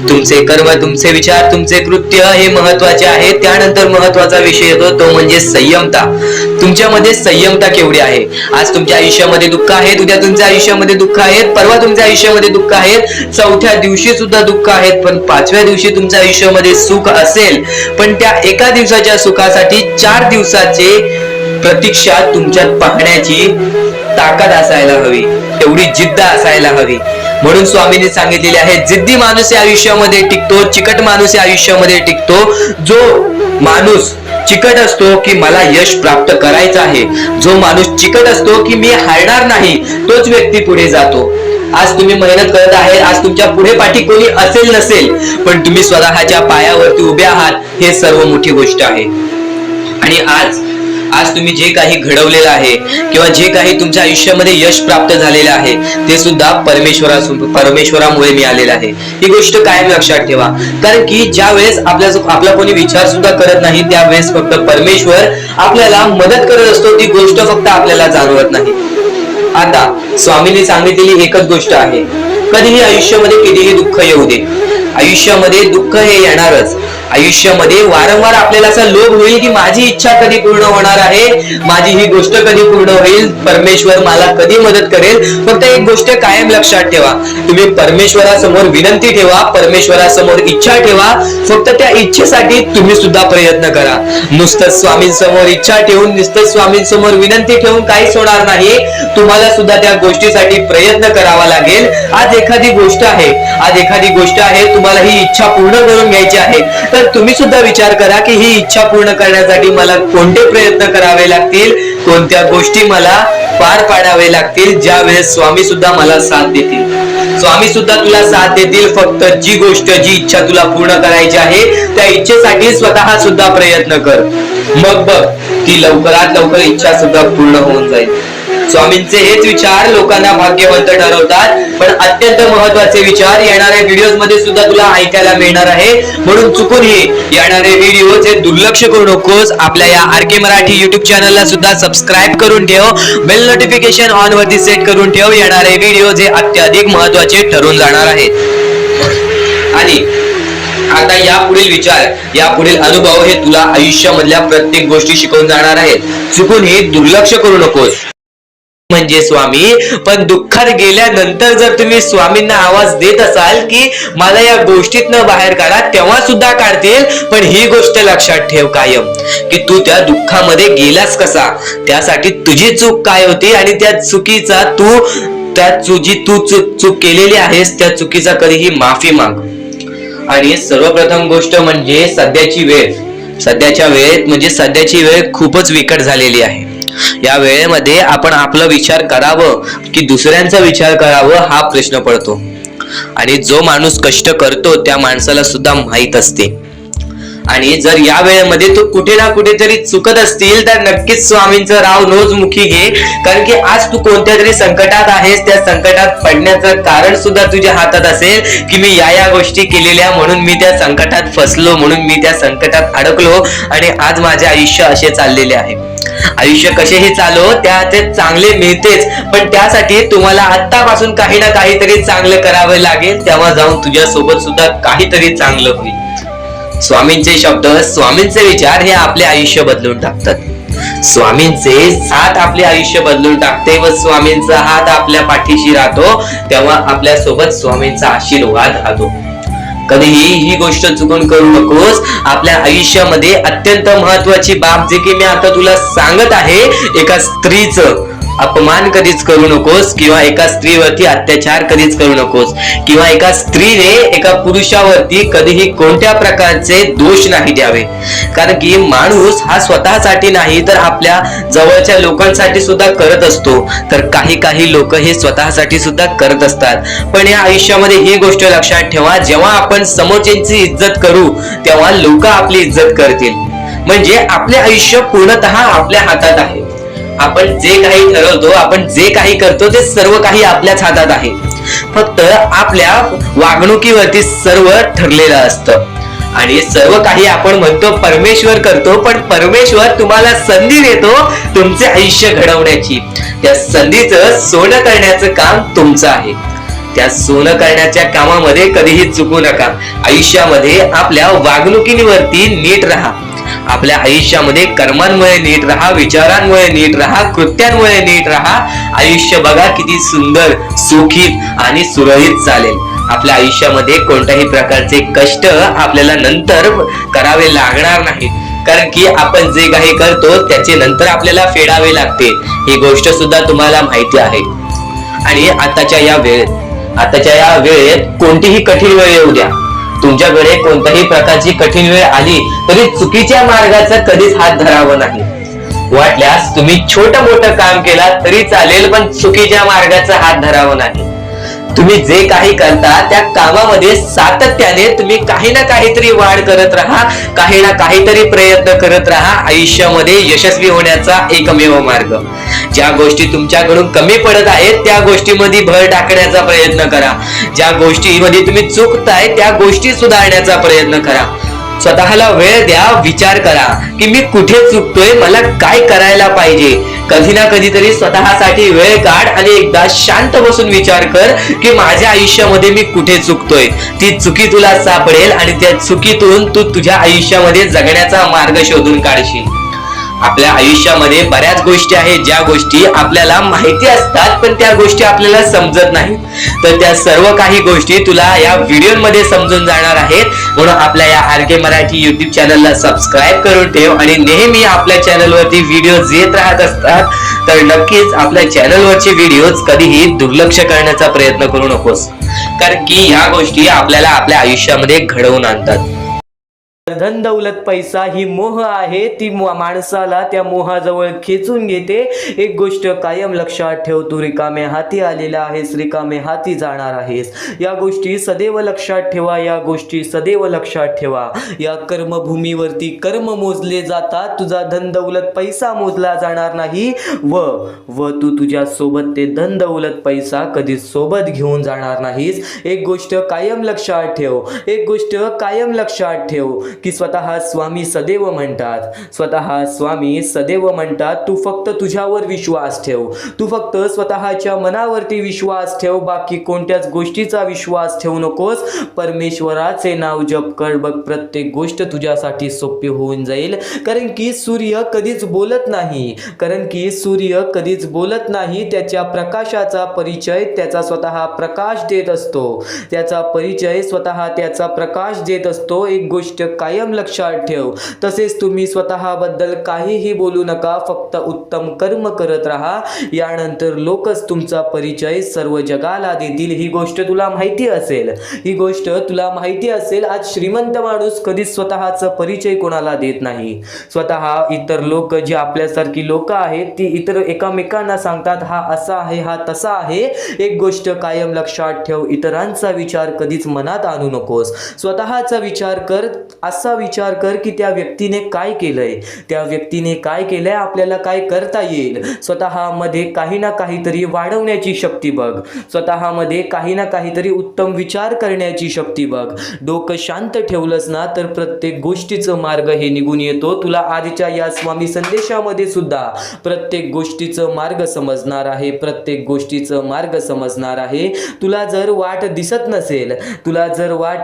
S1: तुमचे कर्म, तुमचे विचार, तुमचे कृत्य हे महत्वाचे आहे. त्यानंतर महत्वाचा विषय येतो तो म्हणजे संयमता. तुमच्यामध्ये संयमता केवढी आहे? आज तुमच्या आयुष्यामध्ये दुःख आहे, उद्या तुमच्या आयुष्यामध्ये दुःख आहेत, परवा तुमच्या आयुष्यामध्ये दुःख आहेत, चौथ्या दिवशी सुद्धा दुःख आहेत, पण पाचव्या दिवशी तुमच्या आयुष्यामध्ये सुख असेल. पण त्या एका दिवसाच्या सुखासाठी 4 दिवसाचे प्रतीक्षा तुमच्यात पाहण्याची ताकद असायला हवी, तेवढी जिद्द असायला हवी. म्हणून स्वामींनी सांगितलेले आहे, जिद्दी माणूस या आयुष्यामध्ये टिकतो, चिकट माणूस या आयुष्यामध्ये टिकतो. जो माणूस चिकट असतो की मला यश प्राप्त करायचं आहे, जो माणूस चिकट असतो की मी हारणार नाही, तोच व्यक्ती पुढे जातो. आज तुम्ही मेहनत करत आहे, आज तुमच्या पुढे पाठी कोणी असेल नसेल, पण तुम्ही स्वतःच्या पायावरती उभे आहात, हे सर्व मोठी गोष्ट आहे. आणि आज तुम्ही जे काही घडवलेलं आहे किंवा जे काही तुमच्या आयुष्यामध्ये यश प्राप्त झालेलं आहे, ते सुद्धा परमेश्वरामुळे मिळालेलं आहे. ही गोष्ट कायम लक्षात ठेवा, कारण की ज्या वेळेस आपला कोणी विचार सुद्धा करत नाही, त्यावेळेस फक्त परमेश्वर आपल्याला मदत करत असतो. ती गोष्ट फक्त आपल्याला जाणवत नाही. आता स्वामींनी सांगितलेली एकच गोष्ट आहे, कधीही आयुष्यामध्ये कितीही दुःख येऊ दे, आयुष्यामध्ये दुःख हे येणारच. आयुष्यामध्ये वारंवार आपल्याला असा लोभ होईल की माझी इच्छा कधी पूर्ण होणार आहे, माझी ही गोष्ट कधी पूर्ण होईल, परमेश्वर मला कधी मदत करेल. फक्त एक गोष्ट कायम लक्षात ठेवा, तुम्ही परमेश्वरासमोर विनंती ठेवा, परमेश्वरासमोर इच्छा ठेवा. फक्त त्या इच्छेसाठी तुम्ही सुद्धा प्रयत्न करा. नुसतं स्वामींसमोर इच्छा ठेवून, नुसतं स्वामींसमोर विनंती ठेवून काहीच होणार नाही. तुम्हाला सुद्धा त्या गोष्टीसाठी प्रयत्न करावा लागेल. आज एखादी गोष्ट आहे, तुम्हाला ही इच्छा पूर्ण करून घ्यायची आहे, तर तुम्ही सुद्धा विचार करा की ही इच्छा पूर्ण करण्यासाठी मला कोणते प्रयत्न करावे लागतील, कोणत्या गोष्टी मला पार पाडावे लागतील. ज्या वेळेस स्वामी सुद्धा मला साथ देतील, स्वामी सुद्धा तुला साथ देतील. फक्त जी इच्छा तुला पूर्ण करायची आहे, त्या इच्छेसाठी स्वतः सुद्धा प्रयत्न कर. मग बघ की लवकरात लवकर इच्छा सुद्धा पूर्ण होऊन जाईल. स्वामींचे हेच विचार लोकांना भाग्यवंत ठरवतात. पण अत्यंत महत्वाचे विचार येणाऱ्या व्हिडिओज मध्ये सुद्धा तुला ऐकायला मिळणार आहे. म्हणून चुकूनही येणारे व्हिडिओ हे दुर्लक्ष करू नकोस. आपल्या या RK मराठी युट्यूब चॅनलला सुद्धा सबस्क्राईब करून ठेव, बेल नोटिफिकेशन ऑन वरती सेट करून ठेव. येणारे व्हिडिओ हे अत्याधिक महत्वाचे ठरून जाणार आहेत. आणि आता यापुढील विचार, यापुढील अनुभव हे तुला आयुष्यामधल्या प्रत्येक गोष्टी शिकवून जाणार आहेत. चुकूनही दुर्लक्ष करू नकोस. म्हणजे स्वामी, पण दुःखात गेल्यानंतर जर तुम्ही स्वामींना आवाज देत असाल की मला या गोष्टीतनं बाहेर काढा, तेव्हा सुद्धा काढतील. पण ही गोष्ट लक्षात ठेव कायम की तू त्या दुःखामध्ये गेलास कसा, त्यासाठी तुझी चूक काय होती आणि त्या चुकीचा चूक केलेली आहेस, त्या चुकीचा कधीही माफी माग. आणि सर्वप्रथम गोष्ट म्हणजे सध्याच्या वेळ खूपच विकट झालेली आहे. या वेळेमध्ये आपण आपला विचार करावं की दुसऱ्यांचा विचार करावं, हा प्रश्न पडतो. आणि जो माणूस कष्ट करतो त्या माणसाला सुद्धा माहित असते. आणि जर या वेळेमध्ये तू कुठे ना कुठेतरी चुकत असतील तर नक्कीच स्वामींचं राव नोजमुखी घे. कारण की आज तू कोणत्या तरी संकटात आहेस, त्या संकटात पडण्याचं कारण सुद्धा तुझ्या हातात असेल की मी या गोष्टी केलेल्या, म्हणून मी त्या संकटात फसलो, म्हणून मी त्या संकटात अडकलो आणि आज माझे आयुष्य असे चाललेले आहे. आयुष्य कसेही चालो त्याचे चांगले मिळतेच, पण त्यासाठी तुम्हाला आत्तापासून काही ना काहीतरी चांगलं करावे लागेल. तेव्हा जाऊन तुझ्या सोबत सुद्धा काहीतरी चांगलं होईल. स्वामींचे शब्द, स्वामींचे विचार हे आपले आयुष्य बदलून टाकतात. स्वामींचे साथ आपले आयुष्य बदलून टाकते व स्वामींचा हात आपल्या पाठीशी राहतो. तेव्हा आपल्या सोबत स्वामींचा आशीर्वाद राहतो. कधीही ही गोष्ट चुकून करू नकोस. आपल्या आयुष्यामध्ये अत्यंत महत्वाची बाब, जे की मी आता तुला सांगत आहे, एका स्त्रीचं अपमान कधीच करू नकोस किंवा एका स्त्रीवरती अत्याचार कधीच करू नकोस किंवा एका स्त्रीने एका पुरुषावरती कधीही कोणत्या प्रकारचे दोष नाही द्यावे. कारण की माणूस हा स्वतःसाठी नाही तर आपल्या जवळच्या लोकांसाठी सुद्धा करत असतो. तर काही लोक हे स्वतःसाठी सुद्धा करत असतात. पण या आयुष्यामध्ये ही गोष्ट लक्षात ठेवा, जेव्हा आपण समोरच्यांची इज्जत करू तेव्हा लोक आपली इज्जत करतील. म्हणजे आपले आयुष्य पूर्णतः आपल्या हातात आहे. आपण जे काही ठरवतो, आपण जे काही करतो ते सर्व काही आपल्याच हातात आहे. फक्त आपल्या वागणुकीवरती सर्व ठरलेलं असतं आणि सर्व काही आपण म्हणतो परमेश्वर करतो, पण परमेश्वर तुम्हाला संधी देतो तुमचे आयुष्य घडवण्याची. त्या संधीचं सोनं करण्याचं काम तुमचं आहे. त्या सोनं करण्याच्या कामामध्ये कधीही चुकू नका. आयुष्यामध्ये आपल्या वागणुकीवरती नीट राहा. आपल्या आयुष्यामध्ये कर्मांमुळे नीट राहा, विचारांमुळे नीट राहा, कृत्यांमुळे नीट राहा. आयुष्य बघा किती सुंदर, सुखीत आणि सुरळीत चालेल. आपल्या आयुष्यामध्ये कोणत्याही प्रकारचे कष्ट आपल्याला नंतर करावे लागणार नाही. कारण की आपण जे काही करतो त्याचे नंतर आपल्याला फेडावे लागते. ही गोष्ट सुद्धा तुम्हाला माहिती आहे. आणि आताच्या या वेळेत कोणतीही कठीण वेळ येऊ द्या, तुमच्याकडे कोणत्याही प्रकारची कठीण वेळ आली तरी चुकीच्या मार्गाचा कधीच हात धरावा नाही. वाटल्यास तुम्ही छोटं मोठं काम केला तरी चालेल, पण चुकीच्या मार्गाचा हात धरावा नाही. तुम्ही जे काही करता त्या कामामध्ये सातत्याने तुम्ही काही ना काहीतरी वाढ करत राहा, काही ना काहीतरी प्रयत्न करत राहा. आयुष्यामध्ये यशस्वी होण्याचा एकमेव मार्ग. ज्या गोष्टी तुमच्याकडून कमी पडत आहेत त्या गोष्टीमध्ये भर टाकण्याचा प्रयत्न करा. ज्या गोष्टीमध्ये तुम्ही चुकताय त्या गोष्टी सुधारण्याचा प्रयत्न करा. स्वतःला वेळ द्या, विचार करा की मी कुठे चुकतोय, मला काय करायला पाहिजे. कधी ना कधीतरी स्वतःसाठी वेळ काढ आणि एकदा शांत बसून विचार कर की माझ्या आयुष्यामध्ये मी कुठे चुकतोय. ती चुकी तुला सापडेल आणि त्या चुकीतून तू तुझ्या आयुष्यामध्ये जगण्याचा मार्ग शोधून काढशील. आपल्या आयुष्यामध्ये बऱ्याच गोष्टी आहेत ज्या गोष्टी आपल्याला माहिती असतात पण त्या गोष्टी आपल्याला समजत नाहीत. तर त्या सर्व काही गोष्टी तुला या व्हिडिओमध्ये समजून जाणार आहेत. म्हणून आपल्या या RK मराठी YouTube चॅनलला सबस्क्राईब करून ठेव आणि नेहमी आपल्या चॅनलवरती व्हिडिओज येत राहत असतात. तर नक्कीच आपल्या चॅनलवरचे व्हिडिओज कधीही दुर्लक्ष करण्याचा प्रयत्न करू नकोस. कारण की ह्या गोष्टी आपल्याला आपल्या आयुष्यामध्ये घडवून आणतात. धन दौलत पैसा ही मोह आहे, ती माणसाला त्या मोहाजवळ खेचून घेते. एक गोष्ट कायम लक्षात ठेव, तू रिकामे हाती आलेला आहेस, रिकामे हाती जाणार आहेस. या गोष्टी सदैव लक्षात ठेवा, या गोष्टी सदैव लक्षात ठेवा. या कर्मभूमीवरती कर्म मोजले जातात, तुझा धन दौलत पैसा मोजला जाणार नाही. व तू तुझ्या सोबत ते धन दौलत पैसा कधी सोबत घेऊन जाणार नाहीस. एक गोष्ट कायम लक्षात ठेव, एक गोष्ट कायम लक्षात ठेव की स्वतः स्वामी सदैव म्हणतात तू फक्त तुझ्यावर विश्वास ठेव, तू फक्त स्वतःच्या मनावरती विश्वास ठेव, बाकी कोणत्याच गोष्टीचा विश्वास ठेवू नकोस. परमेश्वराचे नाव जप कर, बघ प्रत्येक गोष्ट तुझ्यासाठी सोपी होऊन जाईल. कारण की सूर्य कधीच बोलत नाही, त्याच्या प्रकाशाचा परिचय त्याचा स्वतः प्रकाश देत असतो, त्याचा परिचय स्वतः त्याचा प्रकाश देत असतो. एक गोष्ट कायम लक्षात ठेव. तसेच तुम्ही स्वतःबद्दल काहीही बोलू नका, फक्त उत्तम कर्म करत राहा. यानंतर लोकच तुमचा परिचय सर्व जगाला देतील. ही गोष्ट तुला माहिती असेल. आज श्रीमंत माणूस कधीच स्वतःचा परिचय कोणाला देत नाही. स्वतः इतर लोक जे आपल्यासारखी लोक आहेत ती इतर एकामेकांना सांगतात हा असा आहे, हा तसा आहे. एक गोष्ट कायम लक्षात ठेव, इतरांचा विचार कधीच मनात आणू नकोस. स्वतःचा विचार कर. असा विचार कर की त्या व्यक्तीने काय केलंय, आपल्याला काय करता येईल. स्वतःमध्ये काही ना काहीतरी वाढवण्याची शक्ती बघ, स्वतःमध्ये काही ना काहीतरी उत्तम विचार करण्याची शक्ती बघ. डोकं शांत ठेवलंस ना तर प्रत्येक गोष्टीचं मार्ग हे निघून येतो. तुला आजच्या या स्वामी संदेशामध्ये सुद्धा प्रत्येक गोष्टीचं मार्ग समजणार आहे. तुला जर वाट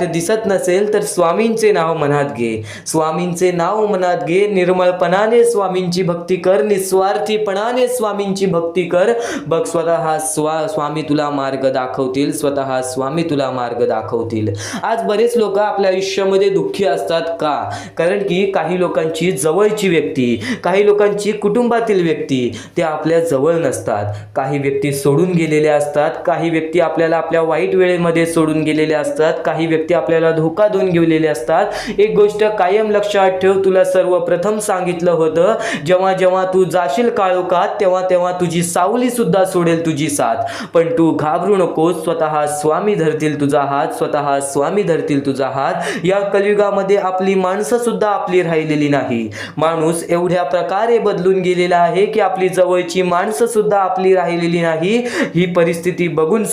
S1: दिसत नसेल तर स्वामींचे नाव म्हणा मनात घे, स्वामींचे नाव मनात घे, निर्मळपणाने स्वामींची भक्ती कर, निस्वार्थीपणाने स्वामींची भक्ती कर. बघ स्वतः स्वामी तुला मार्ग दाखवतील, स्वतः स्वामी तुला मार्ग दाखवतील. आज बरेच लोक आपल्या आयुष्यामध्ये दुःखी असतात का? कारण की काही लोकांची जवळची व्यक्ती, काही लोकांची कुटुंबातील व्यक्ती ते आपल्या जवळ नसतात. काही व्यक्ती सोडून गेलेल्या असतात, काही व्यक्ती आपल्याला आपल्या वाईट वेळेमध्ये सोडून गेलेले असतात, काही व्यक्ती आपल्याला धोका देऊन गेलेले असतात. एक गोष्ट कायम लक्षात ठेव, तुला सर्वप्रथम सांगितलं होतं, जेव्हा जेव्हा तू जाशील काळोखात तेव्हा तेव्हा तुझी सावली सुद्धा सोडेल तुझी साथ. पण तू घाबरू नकोस, स्वतः स्वामी धरतील तुझा हात, स्वतः स्वामी धरतील तुझा हात. या कलियुगामध्ये आपली माणसं सुद्धा आपली राहिलेली नाही. माणूस एवढ्या प्रकारे बदलून गेलेला आहे की आपली जवळची माणसं सुद्धा आपली राहिलेली नाही. ही परिस्थिती बघून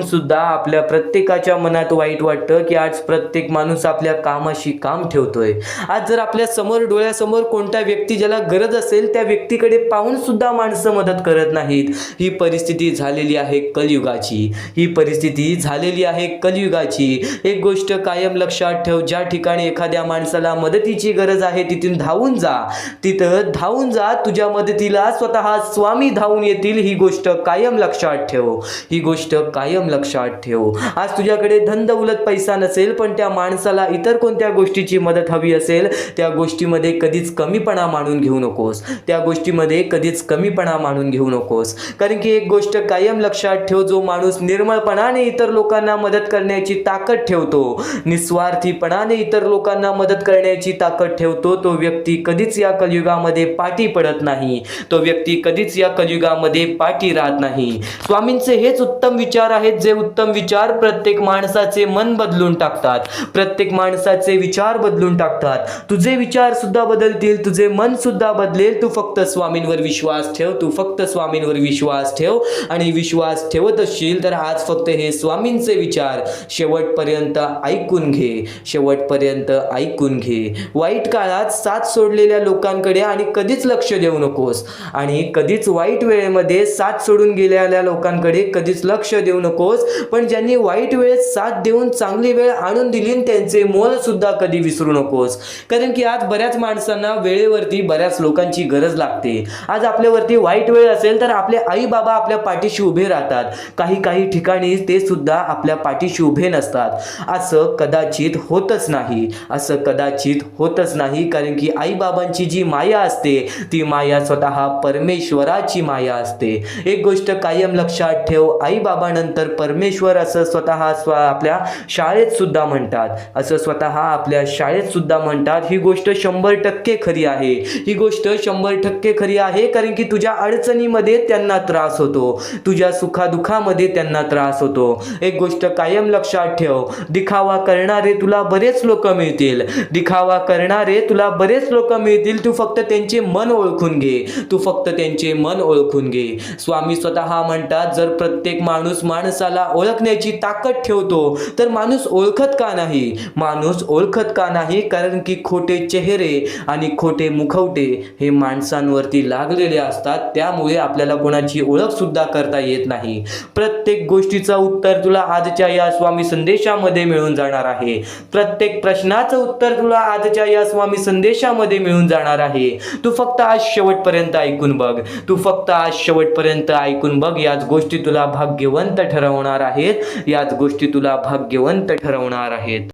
S1: सुद्धा आपल्या प्रत्येकाच्या मनात वाईट वाटतं की आज प्रत्येक माणूस आपल्या कामाशी काम ठेवतोय. आज जर आपल्या समोर डोळ्यासमोर कोणत्या व्यक्ती ज्याला गरज असेल त्या व्यक्तीकडे पाहून सुद्धा माणसं मदत करत नाहीत. ही परिस्थिती झालेली आहे कलियुगाची, ही परिस्थिती झालेली आहे कलियुगाची. एक गोष्ट कायम लक्षात ठेव, ज्या ठिकाणी एखाद्या माणसाला मदतीची गरज आहे तिथून धावून जा, तिथं धावून जा, तुझ्या मदतीला स्वतः स्वामी धावून येतील. ही गोष्ट कायम लक्षात ठेव, ही गोष्ट कायम लक्षात ठेव. आज तुझ्याकडे धन दौलत पैसा नसेल, पण त्या माणसाला इतर कोणत्या गोष्टीची मदत हवी असेल, त्या गोष्टीमध्ये कधीच कमीपणा मानून घेऊ नकोस, त्या गोष्टीमध्ये कधीच कमीपणा मानून घेऊ नकोस. कारण की एक गोष्ट कायम लक्षात ठेव, जो माणूस निर्मळपणाने इतर लोकांना मदत करण्याची ताकद ठेवतो, निस्वार्थीपणाने इतर लोकांना मदत करण्याची ताकद ठेवतो, तो व्यक्ती कधीच या कलियुगामध्ये पाठी पडत नाही, तो व्यक्ती कधीच या कलियुगामध्ये पाठी राहत नाही. स्वामींचे हेच उत्तम विचार आहेत, जे उत्तम विचार प्रत्येक माणसाचे मन बदलून टाकतात, प्रत्येक माणसाचे विचार बदलून टाकतात. तुझे विचार सुद्धा बदलतील, तुझे मन सुद्धा बदलेल. तू फक्त स्वामींवर विश्वास ठेव, तू फक्त स्वामींवर विश्वास ठेव. आणि विश्वास ठेवत असशील तर आज फक्त हे स्वामींचे विचार शेवटपर्यंत ऐकून घे, शेवटपर्यंत ऐकून घे. वाईट काळात साथ सोडलेल्या लोकांकडे आणि कधीच लक्ष देऊ नकोस, आणि कधीच वाईट वेळेमध्ये साथ सोडून गेलेल्या लोकांकडे कधीच लक्ष देऊ नकोस. पण ज्यांनी वाईट वेळेत साथ देऊन चांगली वेळ आणून दिली त्यांचे मोल सुद्धा कधी विसरू नकोस. कारण की आज बऱ्याच माणसांना वेळेवरती बऱ्याच लोकांची गरज लागते. आज आपल्यावरती वाईट वेळ असेल तर आपले आई बाबा आपल्या पाठीशी उभे राहतात, काही ठिकाणी ते सुद्धा आपल्या पाठीशी उभे नसतात. असं कदाचित होतच नाही, असं कदाचित होतच नाही. कारण की आई बाबांची जी माया असते ती माया स्वतः परमेश्वराची माया असते. एक गोष्ट कायम लक्षात ठेव, आई बाबानंतर परमेश्वर असं स्वतः आपल्या शाळेत सुद्धा म्हणतात, असं स्वतः आपल्या शाळेत सुद्धा म्हणतात. ही गोष्ट 100% खरी आहे, ही गोष्ट 100% खरी आहे. कारण की तुझ्या अडचणीमध्ये त्यांना त्रास होतो, तुझ्या सुखादुखामध्ये त्यांना त्रास होतो. एक गोष्ट कायम लक्षात ठेव, दिखावा करणारे तुला बरेच लोक मिळतील, दिखावा करणारे तुला बरेच लोक मिळतील. तू फक्त त्यांचे मन ओळखून घे, तू फक्त त्यांचे मन ओळखून घे. स्वामी स्वतः म्हणतात, जर प्रत्येक माणूस माणसाला ओळखण्याची ताकद ठेवतो तर माणूस ओळखत का नाही? माणूस ओळखत का नाही? कारण की खोटे चेहरे आणि खोटे मुखवटे हे माणसांवरती लागलेले असतात, त्यामुळे आपल्याला कोणाची ओळख सुद्धा करता येत नाही. प्रत्येक गोष्टीचं उत्तर तुला आजच्या या स्वामी संदेशामध्ये मिळून जाणार आहे, प्रत्येक प्रश्नाचं उत्तर तुला आजच्या या स्वामी संदेशामध्ये मिळून जाणार आहे. तू फक्त आज शेवटपर्यंत ऐकून बघ, तू फक्त आज शेवटपर्यंत ऐकून बघ. याच गोष्टी तुला भाग्यवंत ठरवणार आहेत, याच गोष्टी तुला भाग्यवंत ठरवणार आहेत.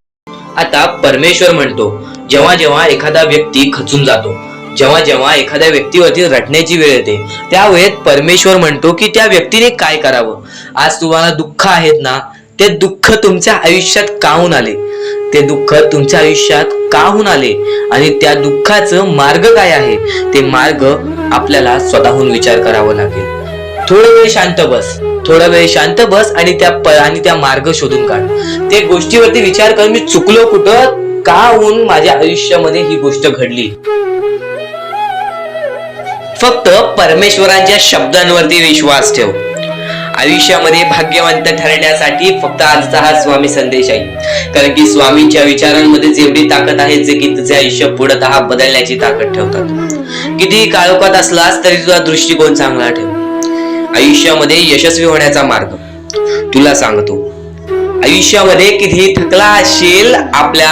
S2: आता परमेश्वर म्हणतो, जेव्हा जेव्हा एखादा व्यक्ती खचून जातो, जेव्हा जेव्हा एखाद्या व्यक्तीवरती रटण्याची वेळ येते, त्यावेळेत परमेश्वर म्हणतो की त्या व्यक्तीने काय करावं. आज तुम्हाला दुःख आहेत ना, ते दुःख तुमच्या आयुष्यात काहून आले, ते दुःख तुमच्या आयुष्यात काहून आले आणि त्या दुःखाचं मार्ग काय आहे, ते मार्ग आपल्याला स्वतःहून विचार करावा लागेल. थोडा वेळ शांत बस, थोडा वेळ शांत बस आणि त्या मार्ग शोधून काढ. त्या गोष्टीवरती विचार कर, मी चुकलो कुठं, का होऊन माझ्या आयुष्यामध्ये ही गोष्ट घडली. फक्त परमेश्वरांच्या शब्दांवरती विश्वास ठेव. आयुष्यामध्ये भाग्यवंत ठरण्यासाठी फक्त आजचा हा स्वामी संदेश आहे. कारण की स्वामींच्या विचारांमध्ये जेवढी ताकद आहे, जे की तुझे आयुष्य पूर्णतः बदलण्याची ताकद ठेवतात. किती काळोखात असलास तरी तुझा दृष्टिकोन चांगला ठेव. आयुष्यामध्ये यशस्वी होण्याचा मार्ग तुला सांगतो. आयुष्यामध्ये किती थकला असशील, आपल्या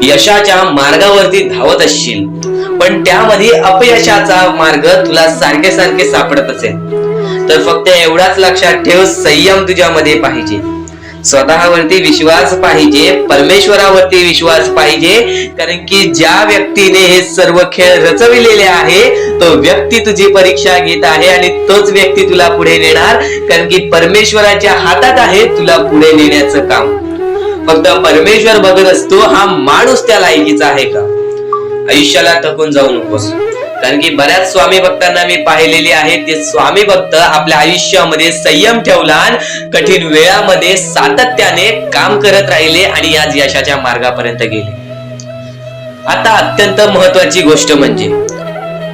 S2: यशाच्या मार्गावरती धावत असशील, पण त्यामध्ये अपयशाचा मार्ग तुला सारखे सारखे सापडत असेल, तर फक्त एवढाच लक्षात ठेव, संयम तुझ्यामध्ये पाहिजे, स्वतःवरती विश्वास पाहिजे, परमेश्वरावरती विश्वास पाहिजे. कारण की ज्या व्यक्तीने हे सर्व खेळ रचविलेले आहे तो व्यक्ती तुझी परीक्षा घेत आहे आणि तोच व्यक्ती तुला पुढे नेणार. कारण की परमेश्वराच्या हातात आहे तुला पुढे नेण्याचं काम. फक्त परमेश्वर बघत असतो हा माणूस त्या लायकीचा आहे का. आयुष्याला थकून जाऊ नकोस. कारण की बऱ्याच स्वामी भक्तांना मी पाहिलेले आहे, ते स्वामी भक्त आपल्या आयुष्यामध्ये संयम ठेवला, कठीण वेळामध्ये सातत्याने काम करत राहिले आणि आज यशाच्या मार्गापर्यंत गेले. आता अत्यंत महत्वाची गोष्ट म्हणजे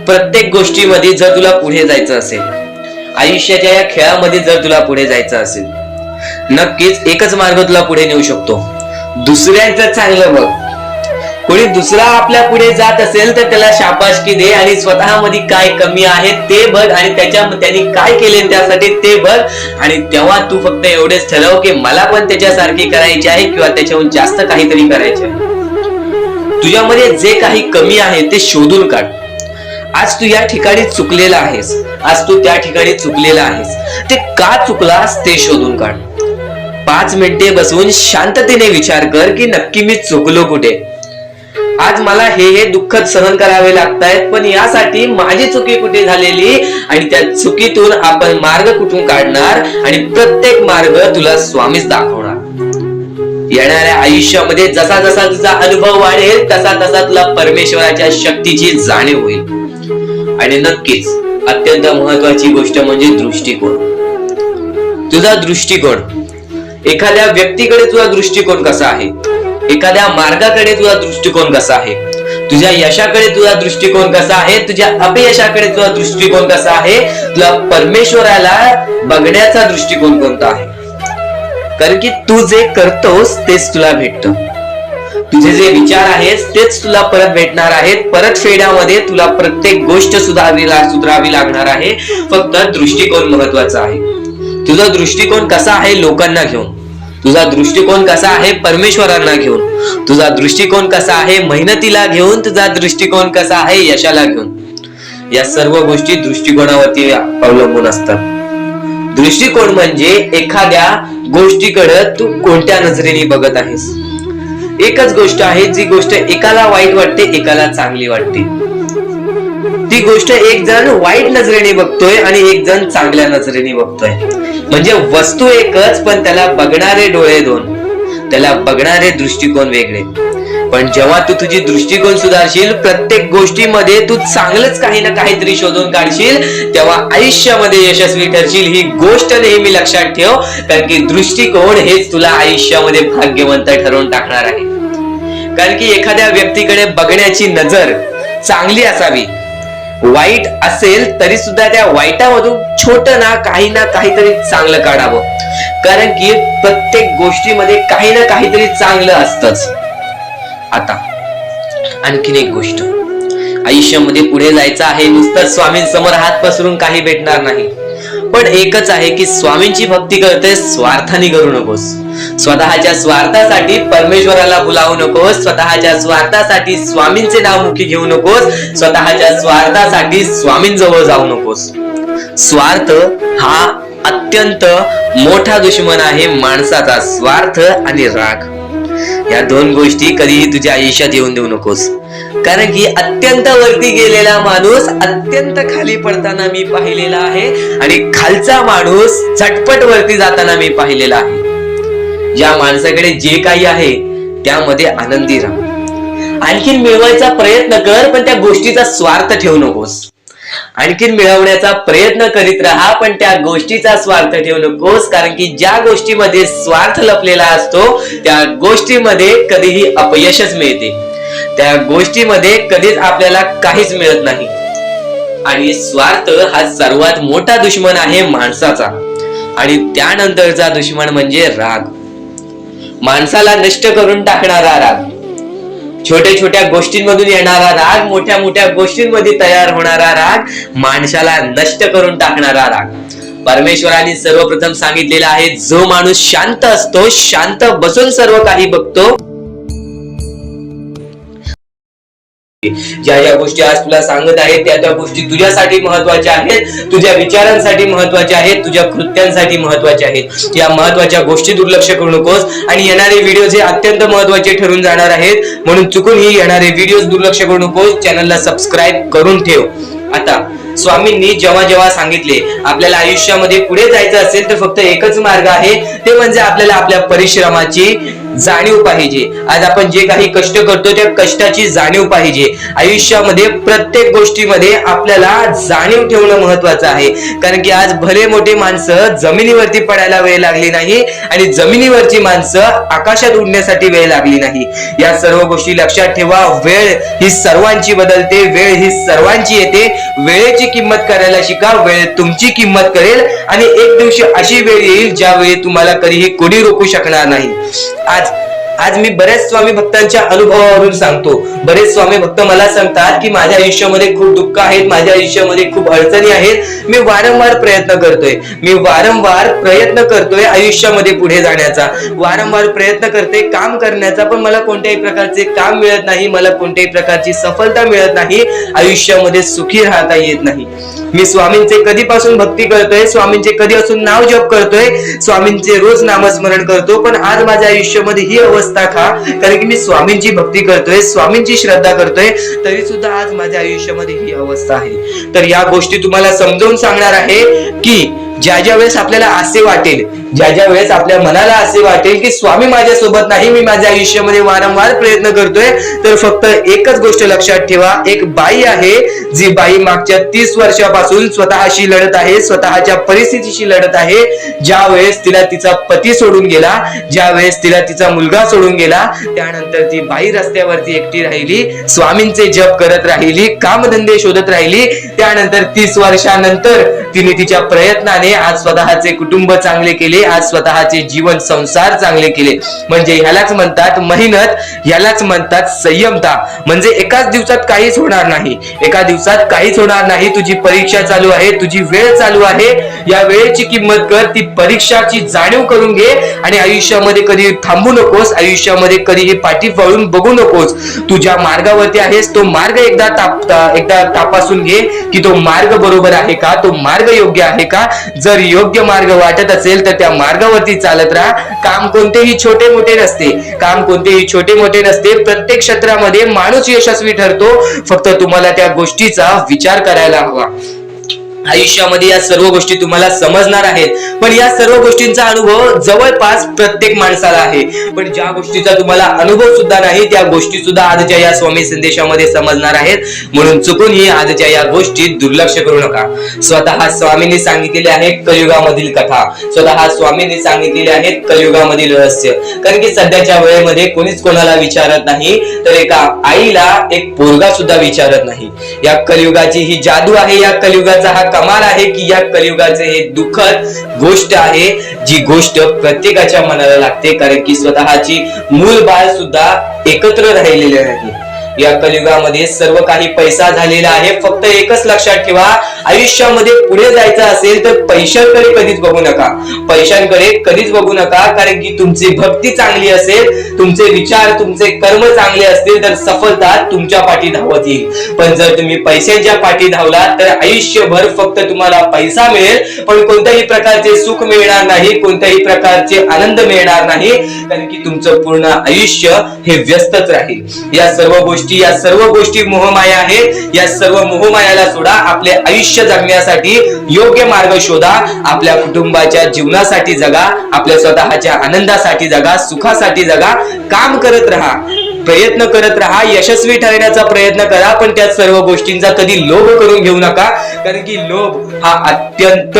S2: प्रत्येक गोष्टीमध्ये जर तुला पुढे जायचं असेल, आयुष्याच्या या खेळामध्ये जर तुला पुढे जायचं असेल, नक्कीच एकच मार्ग तुला पुढे नेऊ शकतो. दुसऱ्यांचं चांगलं बघ. कोणी दुसरा आपल्या पुढे जात असेल तर त्याला शाबासकी दे आणि स्वतःमध्ये काय कमी आहे ते बघ आणि त्यांनी काय केले त्यासाठी ते बघ. आणि तेव्हा तू फक्त एवढेच ठरव की मला पण त्याच्यासारखी करायची आहे किंवा त्याच्याहून जास्त काहीतरी करायचे आहे. तुझ्यामध्ये जे काही कमी आहे ते शोधून काढ. आज तू या ठिकाणी चुकलेला आहेस, आज तू त्या ठिकाणी चुकलेला आहेस, ते का चुकलास ते शोधून काढ. 5 मिनिटे बसून शांततेने विचार कर की नक्की मी चुकलो कुठे. आज मला हे दुःख सहन करावे लागतायत, पण यासाठी माझी चुकी कुठे झालेली आणि त्या चुकीतून आपण मार्ग कुठून काढणार आणि प्रत्येक मार्ग तुला स्वामीच दाखवणार. येणाऱ्या आयुष्यामध्ये जसा जसा तुझा अनुभव वाढेल तसा तसा तुला परमेश्वराच्या शक्तीची जाणीव होईल. आणि नक्कीच अत्यंत महत्वाची गोष्ट म्हणजे दृष्टिकोन. तुझा दृष्टिकोन, एखाद्या व्यक्तीकडे तुझा दृष्टिकोन कसा आहे, एखाद्या मार्गाकडे तुझा दृष्टिकोन कसा आहे, तुझ्या यशाकडे तुझा दृष्टिकोन कसा आहे, तुझ्या अपयशाकडे तुझा दृष्टिकोन कसा आहे, तुला परमेश्वराला बघण्याचा दृष्टिकोन कोणता आहे. कारण की तू जे करतोस तेच तुला भेटतं. तुझे जे विचार आहेत तेच तुला परत भेटणार आहेत. परत फेड्यामध्ये तुला प्रत्येक गोष्ट सुधारावी लागणार आहे. फक्त दृष्टिकोन महत्वाचा आहे. तुझा दृष्टिकोन कसा आहे लोकांना घेऊन, तुझा दृष्टिकोन कसा आहे परमेश्वरांना घेऊन, तुझा दृष्टिकोन कसा आहे मेहनतीला घेऊन, तुझा दृष्टिकोन कसा आहे यशाला घेऊन. या सर्व गोष्टी दृष्टिकोनावरती अवलंबून असतात. दृष्टिकोन म्हणजे एखाद्या गोष्टीकडे तू कोणत्या नजरेने बघत आहेस. एकच गोष्ट आहे, जी गोष्ट एकाला वाईट वाटते एकाला चांगली वाटते. ती गोष्ट एक जण वाईट नजरेने बघतोय आणि एक जण चांगल्या नजरेने बघतोय. म्हणजे वस्तू एकच पण त्याला बघणारे डोळे दोन, त्याला बघणारे दृष्टिकोन वेगळे. पण जेव्हा तू तुझी दृष्टिकोन सुधारशील, प्रत्येक गोष्टीमध्ये तू चांगलंच काही ना काहीतरी शोधून काढशील, तेव्हा आयुष्यामध्ये यशस्वी ठरशील. ही गोष्ट नेहमी लक्षात ठेव. कारण की दृष्टिकोन हेच तुला आयुष्यामध्ये भाग्यवंत ठरवून टाकणार आहे. कारण की एखाद्या व्यक्तीकडे बघण्याची नजर चांगली असावी. वाईट असेल तरी सुद्धा त्या वाईटामधून छोट ना काहीतरी चांगलं काढावं. कारण की प्रत्येक गोष्टीमध्ये काही ना काहीतरी चांगलं असतंच. आता आणखीन एक गोष्ट, आयुष्यामध्ये पुढे जायचं आहे, नुसतं स्वामींसमोर हात पसरून काही भेटणार नाही. पण एकच आहे की स्वामींची भक्ती करते, स्वार्थाने करू नकोस. स्वतःच्या स्वार्थासाठी परमेश्वराला भुलावू नकोस. स्वतःच्या स्वार्थासाठी स्वामींचे नाव मुखी घेऊ नकोस. स्वतःच्या स्वार्थासाठी स्वामींजवळ जाऊ नकोस. स्वार्थ हा अत्यंत मोठा दुश्मन आहे माणसाचा. स्वार्थ आणि राग या दोन गोष्टी कधीही तुझ्या आयुष्यात येऊन देऊ नकोस. कारण की अत्यंत वरती गेलेला माणूस अत्यंत खाली पडताना मी पाहिलेला आहे आणि खालचा माणूस झटपट वरती जाताना मी पाहिलेला आहे. ज्या माणसाकडे जे काही आहे त्यामध्ये आनंदी राहा. आणखीन मिळवायचा प्रयत्न कर, पण त्या गोष्टीचा स्वार्थ ठेवू नकोस. आणखीन मिळवण्याचा प्रयत्न करीत राहा, पण त्या गोष्टीचा स्वार्थ ठेवू नकोस. कारण की ज्या गोष्टीमध्ये स्वार्थ लपलेला असतो त्या गोष्टीमध्ये कधीही अपयशच मिळते. त्या गोष्टीमध्ये कधीच आपल्याला काहीच मिळत नाही. आणि स्वार्थ हा सर्वात मोठा दुश्मन आहे माणसाचा. आणि त्यानंतरचा दुश्मन म्हणजे राग. माणसाला नष्ट करून टाकणारा राग, छोट्या छोट्या गोष्टींमधून येणारा राग, मोठ्या मोठ्या गोष्टींमध्ये तयार होणारा राग, माणसाला नष्ट करून टाकणारा राग. परमेश्वराने सर्वप्रथम सांगितलेलं आहे, जो माणूस शांत असतो, शांत बसून सर्व काही बघतो, ज्या ज्या गोष्टी आज तुला सांगत आहेत त्या त्या गोष्टी तुझ्यासाठी महत्वाच्या आहेत, तुझ्या विचारांसाठी महत्वाच्या आहेत, तुझ्या कृत्यांसाठी महत्वाच्या आहेत. या महत्वाच्या गोष्टी दुर्लक्ष करू नकोस. आणि येणारे व्हिडिओ हे अत्यंत महत्वाचे ठरून जाणार आहेत, म्हणून चुकून ही येणारे व्हिडिओ दुर्लक्ष करू नकोस. चॅनलला सबस्क्राईब करून ठेव. आता स्वामींनी जेव्हा जेव्हा सांगितले आपल्याला आयुष्यामध्ये पुढे जायचं असेल तर फक्त एकच मार्ग आहे, ते म्हणजे आपल्याला आपल्या परिश्रमाची जाणीव पाहिजे. आज आपण जे काही कष्ट करतो त्या कष्टाची जाणीव पाहिजे. आयुष्यामध्ये प्रत्येक गोष्टीमध्ये आपल्याला जाणीव ठेवणं महत्वाचं आहे. कारण की आज भले मोठे माणसं जमिनीवरती पडायला वेळ लागली नाही आणि जमिनीवरची माणसं आकाशात उडण्यासाठी वेळ लागली नाही. या सर्व गोष्टी लक्षात ठेवा. वेळ ही सर्वांची बदलते, वेळ ही सर्वांची येते. वेळेची किंमत करायला शिका, वेळ तुमची किंमत करेल आणि एक दिवशी अशी वेळ येईल ज्यावेळी तुम्हाला कधीही कोणी रोखू शकणार नाही. आज मी बरेच स्वामी भक्तांच्या अनुभवावरून सांगतो. बरेच स्वामी भक्त मला सांगतात की माझ्या आयुष्यामध्ये खूप दुःख आहेत, माझ्या आयुष्यामध्ये खूप अडचणी आहेत, मी वारंवार प्रयत्न करतोय आयुष्यामध्ये पुढे जाण्याचा, वारंवार प्रयत्न करते काम करण्याचा, पण मला कोणत्याही प्रकारचे काम मिळत नाही, मला कोणत्याही प्रकारची सफलता मिळत नाही, आयुष्यामध्ये सुखी राहता येत नाही. मी स्वामींचे कधीपासून भक्ती करतोय, स्वामींचे कधी असून नाव जप करतोय, स्वामींचे रोज नामस्मरण करतो, पण आज माझ्या आयुष्यामध्ये ही अवस्था का? कारण की मी स्वामींची भक्ती करतोय, स्वामींची श्रद्धा करतोय, तरी सुद्धा आज माझ्या आयुष्यामध्ये ही अवस्था आहे. तर या गोष्टी तुम्हाला समजावून सांगणार आहे की ज्या ज्या वेळेस आपल्याला असे वाटेल, ज्या ज्या वेळेस आपल्या मनाला असे वाटेल की स्वामी माझ्या सोबत नाही, मी माझ्या आयुष्यामध्ये वारंवार प्रयत्न करतोय, तर फक्त एकच गोष्ट लक्षात ठेवा. एक बाई आहे, जी बाई मागच्या 30 वर्षापासून स्वतःशी लढत आहे, स्वतःच्या परिस्थितीशी लढत आहे. ज्या वेळेस तिला तिचा पती सोडून गेला, ज्या वेळेस तिला तिचा मुलगा सोडून गेला, त्यानंतर ती बाई रस्त्यावरती एकटी राहिली, स्वामींचे जप करत राहिली, कामधंदे शोधत राहिली. त्यानंतर 30 वर्षानंतर तिने तिच्या प्रयत्नाने आज स्वतःचे कुटुंब चांगले केले, आज स्वतःचे जीवन संसार चांगले केले. म्हणजे ह्यालाच म्हणतात मेहनत, ह्यालाच म्हणतात संयमता. म्हणजे एकाच दिवसात काहीच होणार नाही, एका दिवसात काहीच होणार नाही. तुझी परीक्षा चालू आहे, तुझी वेळ चालू आहे, या वेळेची किंमत कर, ती परीक्षाची जाणीव करून घे आणि आयुष्यामध्ये कधी थांबू नकोस, आयुष्यामध्ये कधीही पाठी वळून बघू नकोस. तू ज्या मार्गावरती आहेस तो मार्ग एकदा तपासून घे की तो मार्ग बरोबर आहे का, तो मार्ग योग्य आहे का. जर योग्य मार्ग वाटत असेल तर त्या मार्गावरती चालत राहा. काम कोणतेही छोटे मोठे नसते, काम कोणतेही छोटे मोठे नसते. प्रत्येक क्षेत्रामध्ये माणूस यशस्वी ठरतो, फक्त तुम्हाला त्या गोष्टीचा विचार करायला हवा. आयुष्यामध्ये या सर्व गोष्टी तुम्हाला समजणार आहेत, पण या सर्व गोष्टींचा अनुभव जवळपास प्रत्येक माणसाला आहे. पण ज्या गोष्टीचा तुम्हाला अनुभव सुद्धा नाही त्या गोष्टी सुद्धा आजच्या या स्वामी संदेशामध्ये समजणार आहेत. म्हणून चुकूनही आजच्या या गोष्टी दुर्लक्ष करू नका. स्वतः स्वामींनी सांगितलेले आहे कलियुगामधील कथा, स्वतः स्वामींनी सांगितलेले आहेत कलियुगामधील रहस्य. कारण की सध्याच्या वेळेमध्ये कोणीच कोणाला विचारत नाही, तर एका आईला एक पोरगा सुद्धा विचारत नाही. या कलियुगाची ही जादू आहे, या कलियुगाचा हा कमाल आहे की या कलियुगाचे हे दुःखद गोष्ट आहे, जी गोष्ट प्रत्येकाच्या मनाला लागते. कारण की स्वतःची मूल बाळ सुद्धा एकत्र राहिलेले नाही. या कलियुगामध्ये सर्व काही पैसा झालेला आहे. फक्त एकच लक्षात ठेवा, आयुष्यामध्ये पुढे जायचं असेल तर पैशांकडे कधीच बघू नका, पैशांकडे कधीच बघू नका. कारण की तुमची भक्ती चांगली असेल, तुमचे विचार, तुमचे कर्म चांगले असतील तर सफलता तुमच्या पाठी धावत येईल. पण जर तुम्ही पैशांच्या पाठी धावलात तर आयुष्यभर फक्त तुम्हाला पैसा मिळेल, पण कोणत्याही प्रकारचे सुख मिळणार नाही, कोणत्याही प्रकारचे आनंद मिळणार नाही. कारण की तुमचं पूर्ण आयुष्य हे व्यस्तच राहील. या सर्व गोष्टी मोहमाया आहेत. या सर्व मोहमायाला सोडा, आपले आयुष्य जगण्यासाठी योग्य मार्ग शोधा, आपल्या कुटुंबाच्या जीवनासाठी जगा, आपल्या स्वतःच्या आनंदासाठी जगा, सुखासाठी जगा. काम करत राहा, प्रयत्न करत राहा, यशस्वी ठरण्याचा प्रयत्न करा, पण त्या सर्व गोष्टींचा कधी लोभ करून घेऊ नका. कारण की लोभ हा अत्यंत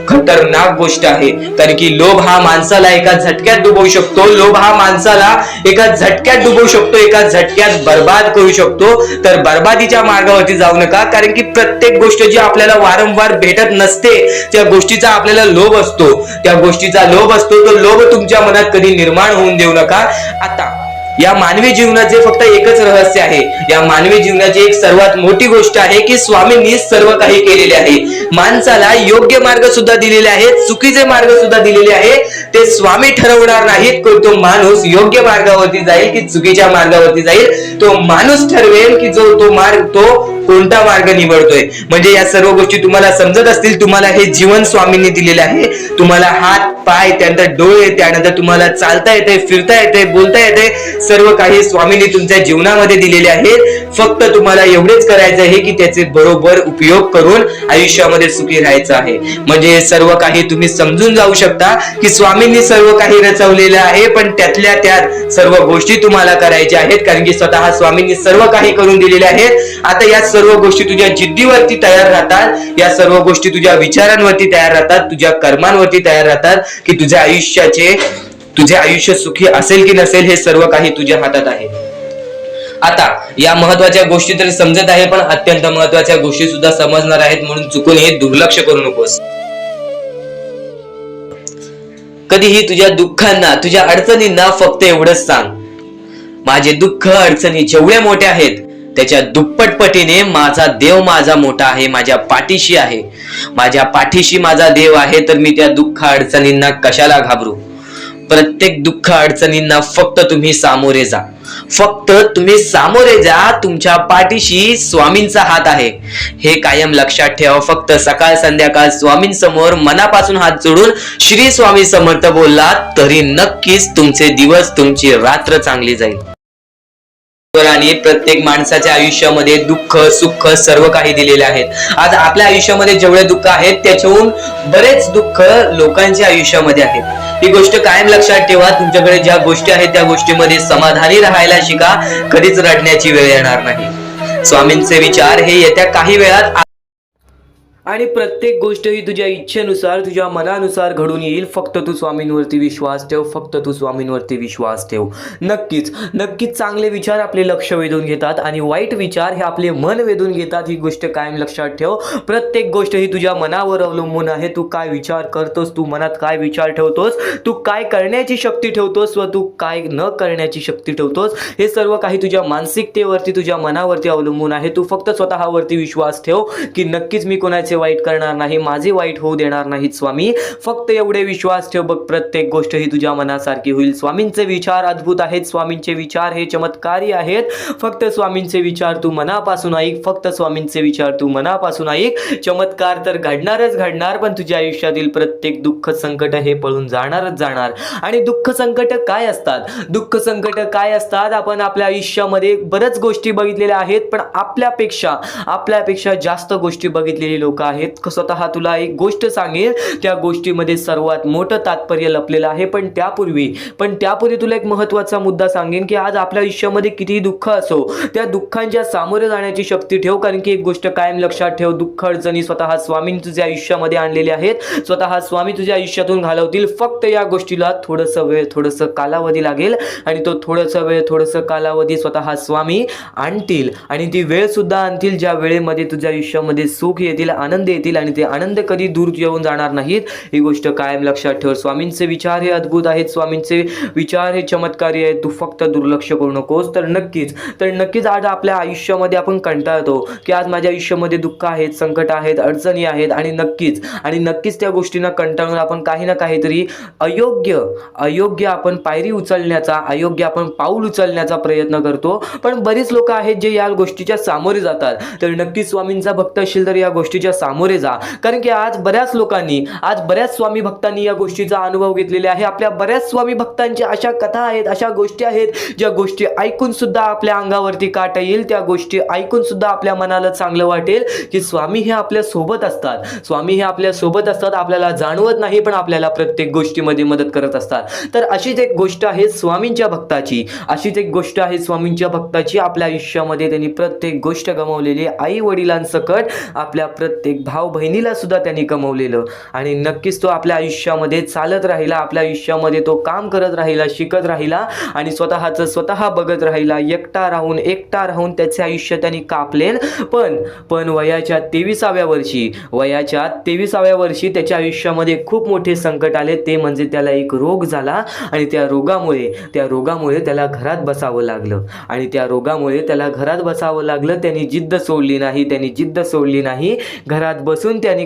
S2: खतरनाक गोष्ट आहे. कारण की लोभ हा माणसाला एका झटक्यात डुबवू शकतो, लोभ हा माणसाला एका झटक्यात डुबवू शकतो, एका झटक्यात बर्बाद करू शकतो. तर बर्बादीच्या मार्गावरती जाऊ नका. कारण की प्रत्येक गोष्ट जी आपल्याला वारंवार भेटत नसते त्या गोष्टीचा आपल्याला लोभ असतो, त्या गोष्टीचा लोभ असतो. तो लोभ तुमच्या मनात कधी निर्माण होऊन देऊ नका. आता या मानवी जीवनाचे फक्त एकच रहस्य आहे, या मानवी जीवनाची एक सर्वात मोठी गोष्ट आहे की स्वामींनी सर्व काही केलेले आहे. माणसाला योग्य मार्ग सुद्धा दिलेले आहेत, चुकीचे मार्ग सुद्धा दिलेले आहे. ते स्वामी ठरवणार नाहीत की तो माणूस योग्य मार्गावरती जाईल की चुकीच्या मार्गावरती जाईल. तो माणूस ठरवेल की तो मार्ग तो कोणता मार्ग निवडतोय. म्हणजे या सर्व गोष्टी तुम्हाला समजत असतील. तुम्हाला हे जीवन स्वामींनी दिलेले आहे. तुम्हाला हात पाय, त्यानंतर डोळे, त्यानंतर तुम्हाला चालता येते, फिरता येते, बोलता येते, सर्व काही स्वामींनी तुमच्या जीवनामध्ये दिलेले आहेत. फक्त तुम्हाला एवढेच करायचं आहे की त्याचे बरोबर उपयोग करून आयुष्यामध्ये सुखी राहायचं आहे. म्हणजे सर्व काही तुम्ही समजून जाऊ शकता की स्वामींनी सर्व काही रचवलेलं आहे, पण त्यातल्या त्यात सर्व गोष्टी तुम्हाला करायच्या आहेत, कारण की स्वतः स्वामींनी सर्व काही करून दिलेले आहेत. आता या सर्व गोष्टी तुझ्या जिद्दीवरती तयार राहतात, या सर्व गोष्टी तुझ्या विचारांवरती तयार राहतात, तुझ्या कर्मांवरती तयार राहतात की तुझे आयुष्य सुखी असेल की नसेल हे सर्व काही तुझ्या हातात आहे. आता या महत्वाच्या गोष्टी तरी समजत आहे, पण अत्यंत महत्वाच्या गोष्टी सुद्धा समजणार आहेत, म्हणून चुकून हे दुर्लक्ष करू नकोस. कधीही तुझ्या दुःखांना, तुझ्या अडचणींना फक्त एवढंच सांग, माझे दुःख अडचणी जेवढ्या मोठ्या आहेत त्याच्या दुप्पटपटीने माझा देव माझा मोठा आहे, माझ्या पाठीशी आहे. माझ्या पाठीशी माझा देव आहे, तर मी त्या दुःख अडचणींना कशाला घाबरू. प्रत्येक दुःख अडचणींना फक्त तुम्ही सामोरे जा, फक्त तुम्ही सामोरे जा. तुमच्या पाठीशी स्वामींचा हात आहे, हे कायम लक्षात ठेवा. फक्त सकाळ संध्याकाळ स्वामींसमोर मनापासून हात जोडून श्री स्वामी समर्थ बोललात तरी नक्कीच तुमचे दिवस, तुमची रात्र चांगली जाईल. आणि प्रत्येक माणसाच्या आयुष्यामध्ये दुःख सुख सर्व काही दिलेले आहेत. आज आपल्या आयुष्यामध्ये जेवढे दुःख आहेत त्याच्याहून बरेच दुःख लोकांच्या आयुष्यामध्ये आहेत. ही गोष्ट कायम लक्षात ठेवा. तुमच्याकडे ज्या गोष्टी आहेत त्या गोष्टीमध्ये समाधानी राहायला शिका, कधीच रडण्याची वेळ येणार नाही. स्वामींचे विचार हे येत्या काही वेळात
S1: आणि प्रत्येक गोष्ट ही तुझ्या इच्छेनुसार, तुझ्या मनानुसार घडून येईल. फक्त तू स्वामींवरती विश्वास ठेव, फक्त तू स्वामींवरती विश्वास ठेव. नक्कीच चांगले विचार आपले लक्ष वेधून घेतात आणि वाईट विचार हे आपले मन वेधून घेतात. ही गोष्ट कायम लक्षात ठेव. प्रत्येक गोष्ट ही तुझ्या मनावर अवलंबून आहे. तू काय विचार करतोस, तू मनात काय विचार ठेवतोस, तू काय करण्याची शक्ती ठेवतोस व तू काय न करण्याची शक्ती ठेवतोस, हे सर्व काही तुझ्या मानसिकतेवरती, तुझ्या मनावरती अवलंबून आहे. तू फक्त स्वतःवरती विश्वास ठेव की नक्कीच मी कोणाचे वाईट करणार नाही, माझे वाईट होऊ देणार नाहीत स्वामी. फक्त एवढे विश्वास ठेव, बघ प्रत्येक गोष्ट ही तुझ्या मनासारखी होईल. स्वामींचे विचार अद्भुत आहेत, स्वामींचे विचार हे चमत्कारी आहेत. फक्त स्वामींचे विचार तू मनापासून ऐक, फक्त स्वामींचे विचार तू मनापासून ऐक. चमत्कार तर घडणारच घडणार, पण तुझ्या आयुष्यातील प्रत्येक दुःख संकट हे पळून जाणारच जाणार. आणि दुःख संकट काय असतात, दुःख संकट काय असतात, आपण आपल्या आयुष्यामध्ये बऱ्याच गोष्टी बघितलेल्या आहेत, पण आपल्यापेक्षा जास्त गोष्टी बघितलेली लोक आहेत. स्वतः तुला एक गोष्ट सांगेल, त्या गोष्टीमध्ये सर्वात मोठं तात्पर्य लपलेलं आहे. पण त्यापूर्वी तुला एक महत्त्वाचा मुद्दा सांगेन की आज आपल्या आयुष्यामध्ये कितीही दुःख असो, त्या दुःखांच्या सामोरे जाण्याची शक्ती ठेव. कारण की एक गोष्ट कायम लक्षात ठेव, दुःख अडचणी स्वतः स्वामी तुझ्या आयुष्यामध्ये आणलेले आहेत, स्वतः स्वामी तुझ्या आयुष्यातून घालवतील. फक्त या गोष्टीला थोडंसं वेळ, थोडंसं कालावधी लागेल आणि तो थोडंसं कालावधी स्वतः स्वामी आणतील आणि ती वेळ सुद्धा आणतील, ज्या वेळेमध्ये तुझ्या आयुष्यामध्ये सुख येतील, आनंद येतील आणि ते आनंद कधी दूर येऊन जाणार नाहीत. ही गोष्ट कायम लक्षात ठेव. स्वामींचे विचार हे अद्भुत आहेत, स्वामींचे विचार हे चमत्कारी आहेत. तू फक्त दुर्लक्ष करू नकोस. तर नक्कीच आज आपल्या आयुष्यामध्ये आपण कंटाळतो की आज माझ्या आयुष्यामध्ये दुःख आहेत, संकट आहेत, अडचणी आहेत आणि नक्कीच त्या गोष्टींना कंटाळून आपण काही ना काहीतरी अयोग्य आपण पायरी उचलण्याचा, अयोग्य आपण पाऊल उचलण्याचा प्रयत्न करतो. पण बरीच लोक आहेत जे या गोष्टीच्या सामोरे जातात. तर नक्कीच स्वामींचा भक्त असेल तर या गोष्टीच्या सामोरे जा. कारण की आज बऱ्याच स्वामी भक्तांनी या गोष्टीचा अनुभव घेतलेला आहे. आपल्या बऱ्याच स्वामी भक्तांच्या अशा कथा आहेत, अशा गोष्टी आहेत, ज्या गोष्टी ऐकून सुद्धा आपल्या अंगावरती काटा येईल, त्या गोष्टी ऐकून सुद्धा आपल्या मनाला चांगलं वाटेल की स्वामी हे आपल्या सोबत असतात. आपल्याला जाणवत नाही, पण आपल्याला प्रत्येक गोष्टीमध्ये मदत करत असतात. तर अशीच एक गोष्ट आहे स्वामींच्या भक्ताची. आपल्या आयुष्यामध्ये त्यांनी प्रत्येक गोष्ट गमावलेली, आई वडिलांसकट आपल्या प्रत्येक एक भाऊ बहिणीला सुद्धा त्यांनी कमवलेलं आणि नक्कीच तो आपल्या आयुष्यामध्ये चालत राहिला, आपल्या आयुष्यामध्ये तो काम करत राहिला, शिकत राहिला आणि स्वतःचं स्वतः बघत राहिला. एकटा राहून त्याचे आयुष्य त्यांनी कापले. पण वयाच्या 23व्या वर्षी त्याच्या आयुष्यामध्ये खूप मोठे संकट आले. ते म्हणजे त्याला एक रोग झाला आणि त्या रोगामुळे त्याला घरात बसावं लागलं. त्यांनी जिद्द सोडली नाही. घरात बसून त्यांनी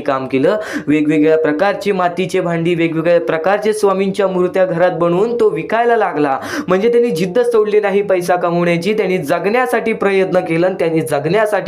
S1: काम केलं. वेगवेगळ्या प्रकारची मातीचे भांडी, वेगवेगळ्या प्रकारचे स्वामींच्या मूर्त्या घरात बनवून तो विकायला लागला. म्हणजे त्यांनी जिद्द सोडली नाही पैसा कमवण्याची. त्यांनी जगण्यासाठी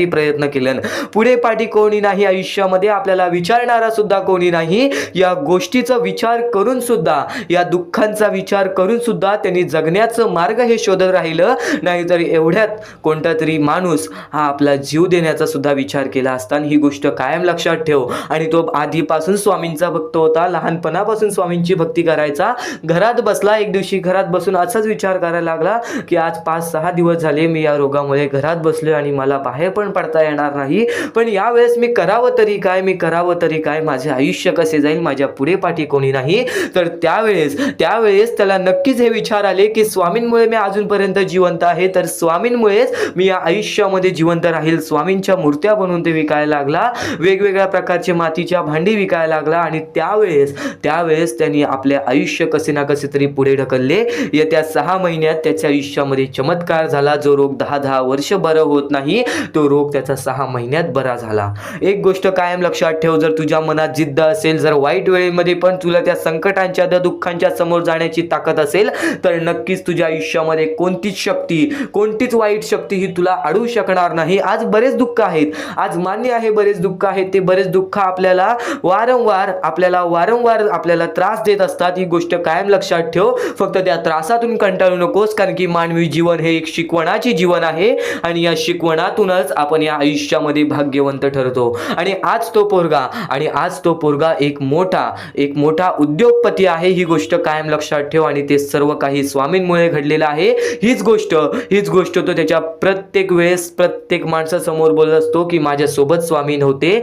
S1: प्रयत्न केलं. पुढे पाठी कोणी नाही आयुष्यामध्ये, आपल्याला विचारणारा सुद्धा कोणी नाही. या गोष्टीचा विचार करून सुद्धा, या दुःखांचा विचार करून सुद्धा त्यांनी जगण्याचं मार्ग हे शोधत राहिलं. नाहीतर एवढ्यात कोणता तरी माणूस हा आपला जीव देण्याचा सुद्धा विचार केला असता. ही गोष्ट कायम लक्षात ठेव. आणि तो आधीपासून स्वामींचा भक्त होता, लहानपणापासून स्वामींची भक्ती करायचा. घरात बसला, एक दिवशी घरात बसून असाच विचार करायला लागला की आज 5-6 दिवस झाले मी या रोगामुळे घरात बसलोय आणि मला बाहेर पण पडता येणार नाही. पण यावेळेस मी करावं तरी काय, माझे आयुष्य कसे जाईल, माझ्या पुढे पाठी कोणी नाही. तर त्यावेळेस त्याला नक्कीच हे विचार आले की स्वामींमुळे मी अजूनपर्यंत जिवंत आहे, तर स्वामींमुळेच मी या आयुष्यामध्ये जिवंत राहील. स्वामींच्या मूर्त्या बनवून ते विकायला लागला, वेगवेगळ्या प्रकारचे मातीच्या भांडी विकायला लागला. आणि त्यावेळेस त्यांनी आपले आयुष्य कसे ना कसे तरी पुढे ढकलले. येत्या 6 महिन्यात त्याच्या आयुष्यामध्ये चमत्कार झाला. जो रोग 10 वर्ष बरं होत नाही, तो रोग त्याचा 6 महिन्यात बरा झाला. एक गोष्ट कायम लक्षात ठेव, जर तुझ्या मनात जिद्द असेल, जर वाईट वेळेमध्ये पण तुला त्या संकटांच्या, त्या दुःखांच्या समोर जाण्याची ताकद असेल, तर नक्कीच तुझ्या आयुष्यामध्ये कोणतीच वाईट शक्ती ही तुला अडवू शकणार नाही. आज बरेच दुःख आहेत, आज मान्य आहे बरेच दुःख आहेत. ते बरेच दुःख आपल्याला वारंवार आपल्याला त्रास देत असतात. ही गोष्ट कायम लक्षात ठेव. फक्त त्या त्रासातून कंटाळू नकोस, कारण की मानवी जीवन हे एक शिकवणाचे जीवन आहे आणि या शिकवणातूनच आपण या आयुष्यामध्ये भाग्यवंत ठरतो. आणि आज तो पोरगा एक मोठा उद्योगपती आहे. ही गोष्ट कायम लक्षात ठेव. आणि ते सर्व काही स्वामींमुळे घडलेलं आहे. हीच गोष्ट तो त्याच्या प्रत्येक माणसासमोर बोलत असतो की माझ्यासोबत स्वामी होते,